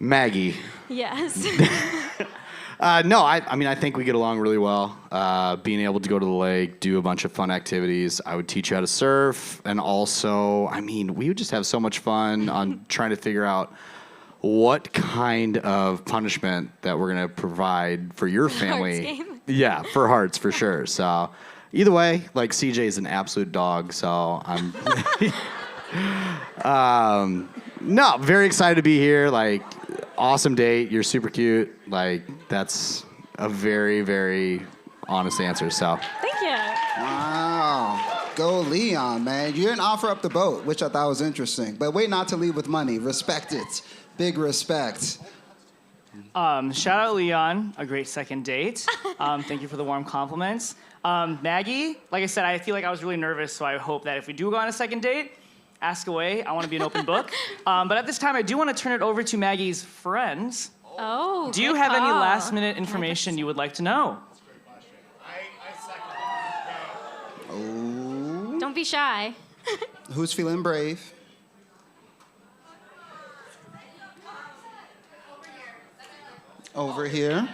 Maggie. Yes. No, I mean, I think we get along really well. Being able to go to the lake, do a bunch of fun activities. I would teach you how to surf. And also, I mean, we would just have so much fun on trying to figure out what kind of punishment that we're going to provide for your family. Hearts game. Yeah, for Hearts, for sure. So either way, like, CJ is an absolute dog. So I'm... No, very excited to be here. Like, awesome date. You're super cute. Like, that's a very, very honest answer. So, Thank you. Wow. Go Leon, man. You didn't offer up the boat, which I thought was interesting. But wait not to leave with money. Respect it. Big respect. Shout out Leon, a great second date. Thank you for the warm compliments. Maggie, like I said, I feel like I was really nervous, so I hope that if we do go on a second date, ask away. I want to be an open book. But at this time, I do want to turn it over to Maggie's friends. Oh, Do you good have any call. last-minute information you would like to know? Don't be shy. Who's feeling brave? Over here.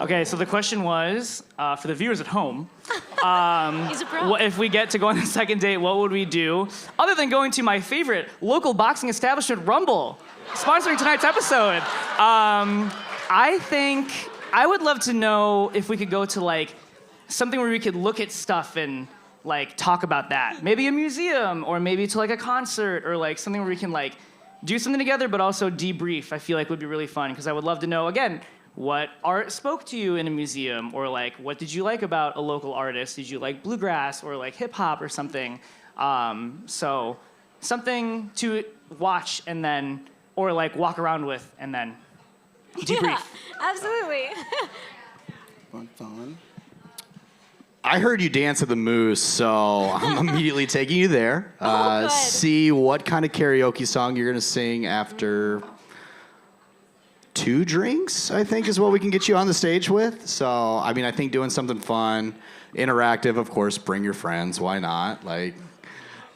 Okay, so the question was, for the viewers at home, He's a pro. what, if we get to go on the second date, what would we do? Other than going to my favorite local boxing establishment, Rumble, sponsoring tonight's episode. I think I would love to know if we could go to, like, something where we could look at stuff and, like, talk about that. Maybe a museum, or maybe to, like, a concert, or, like, something where we can, like, do something together but also debrief. I feel like would be really fun, because I would love to know, again, what art spoke to you in a museum, or, like, what did you like about a local artist? Did you like bluegrass or, like, hip hop or something? So something to watch and then, or, like, walk around with and then debrief. Yeah, absolutely. Fun. I heard you dance at the Moose, so I'm immediately taking you there. Good. See what kind of karaoke song you're going to sing after 2 drinks, I think, is what we can get you on the stage with. So, I mean, I think doing something fun, interactive, of course, bring your friends. Why not? Like,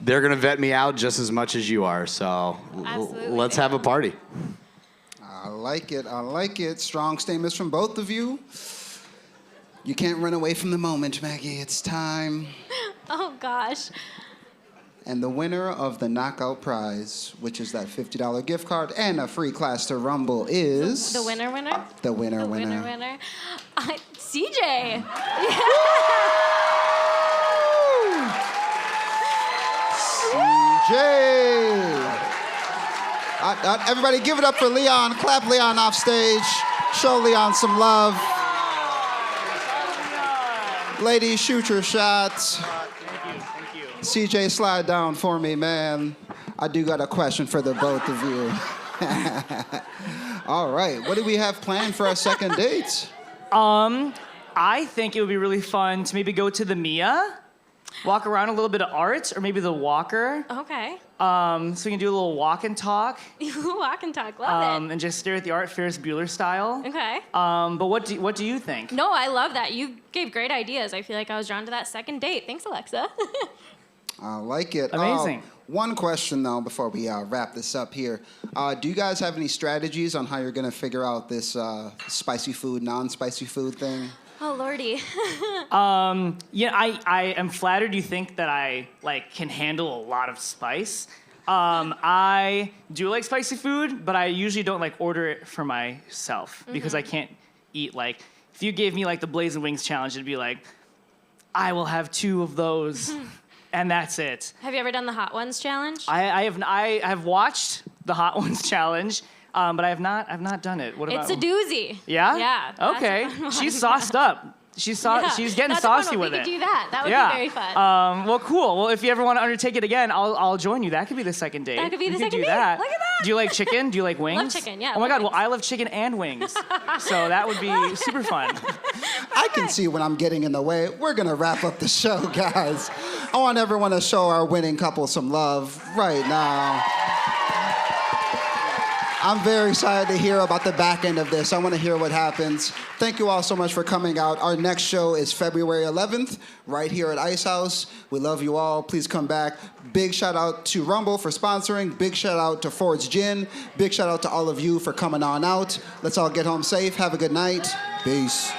they're going to vet me out just as much as you are. So, let's have a party. I like it. I like it. Strong statements from both of you. You can't run away from the moment, Maggie. It's time. Oh, gosh. And the winner of the knockout prize, which is that $50 gift card and a free class to Rumble, is... The winner. The winner. Winner. CJ. CJ. Everybody give it up for Leon. Clap Leon off stage. Show Leon some love. Ladies, shoot your shots. Thank you. CJ, slide down for me, man. I do got a question for the both of you. All right, what do we have planned for our second date? I think it would be really fun to maybe go to the Mia, walk around a little bit of art, or maybe the Walker. Okay. So we can do a little walk and talk. Walk and talk. Love it. And just stare at the art, Ferris Bueller style. Okay. But what do you think? No, I love that. You gave great ideas. I feel like I was drawn to that second date. Thanks, Alexa. I like it. Amazing. One question, though, before we wrap this up here. Do you guys have any strategies on how you're going to figure out this spicy food, non-spicy food thing? Oh, Lordy. Yeah, I am flattered you think that I can handle a lot of spice. I do like spicy food, but I usually don't order it for myself because I can't eat if you gave me the Blazing Wings challenge, it'd be I will have 2 of those. And that's it. Have you ever done the Hot Ones challenge? I have watched the Hot Ones challenge, but I've not done it. What about? It's a doozy. Yeah? Yeah. Okay. That's a fun one. She's sauced up. She's getting That's saucy a fun one. with We it. could do that. That would Yeah. be very fun. Well, cool. Well, if you ever want to undertake it again, I'll join you. That could be the second date. That could be We the could second do date. that. Look at that. Do you like chicken? Do you like wings? chicken, yeah, Oh my love God. Well, I love chicken and wings. So that would be super fun. I can see when I'm getting in the way. We're going to wrap up the show, guys. I want everyone to show our winning couple some love right now. I'm very excited to hear about the back end of this. I want to hear what happens. Thank you all so much for coming out. Our next show is February 11th, right here at Ice House. We love you all. Please come back. Big shout out to Rumble for sponsoring. Big shout out to Ford's Gin. Big shout out to all of you for coming on out. Let's all get home safe. Have a good night. Peace.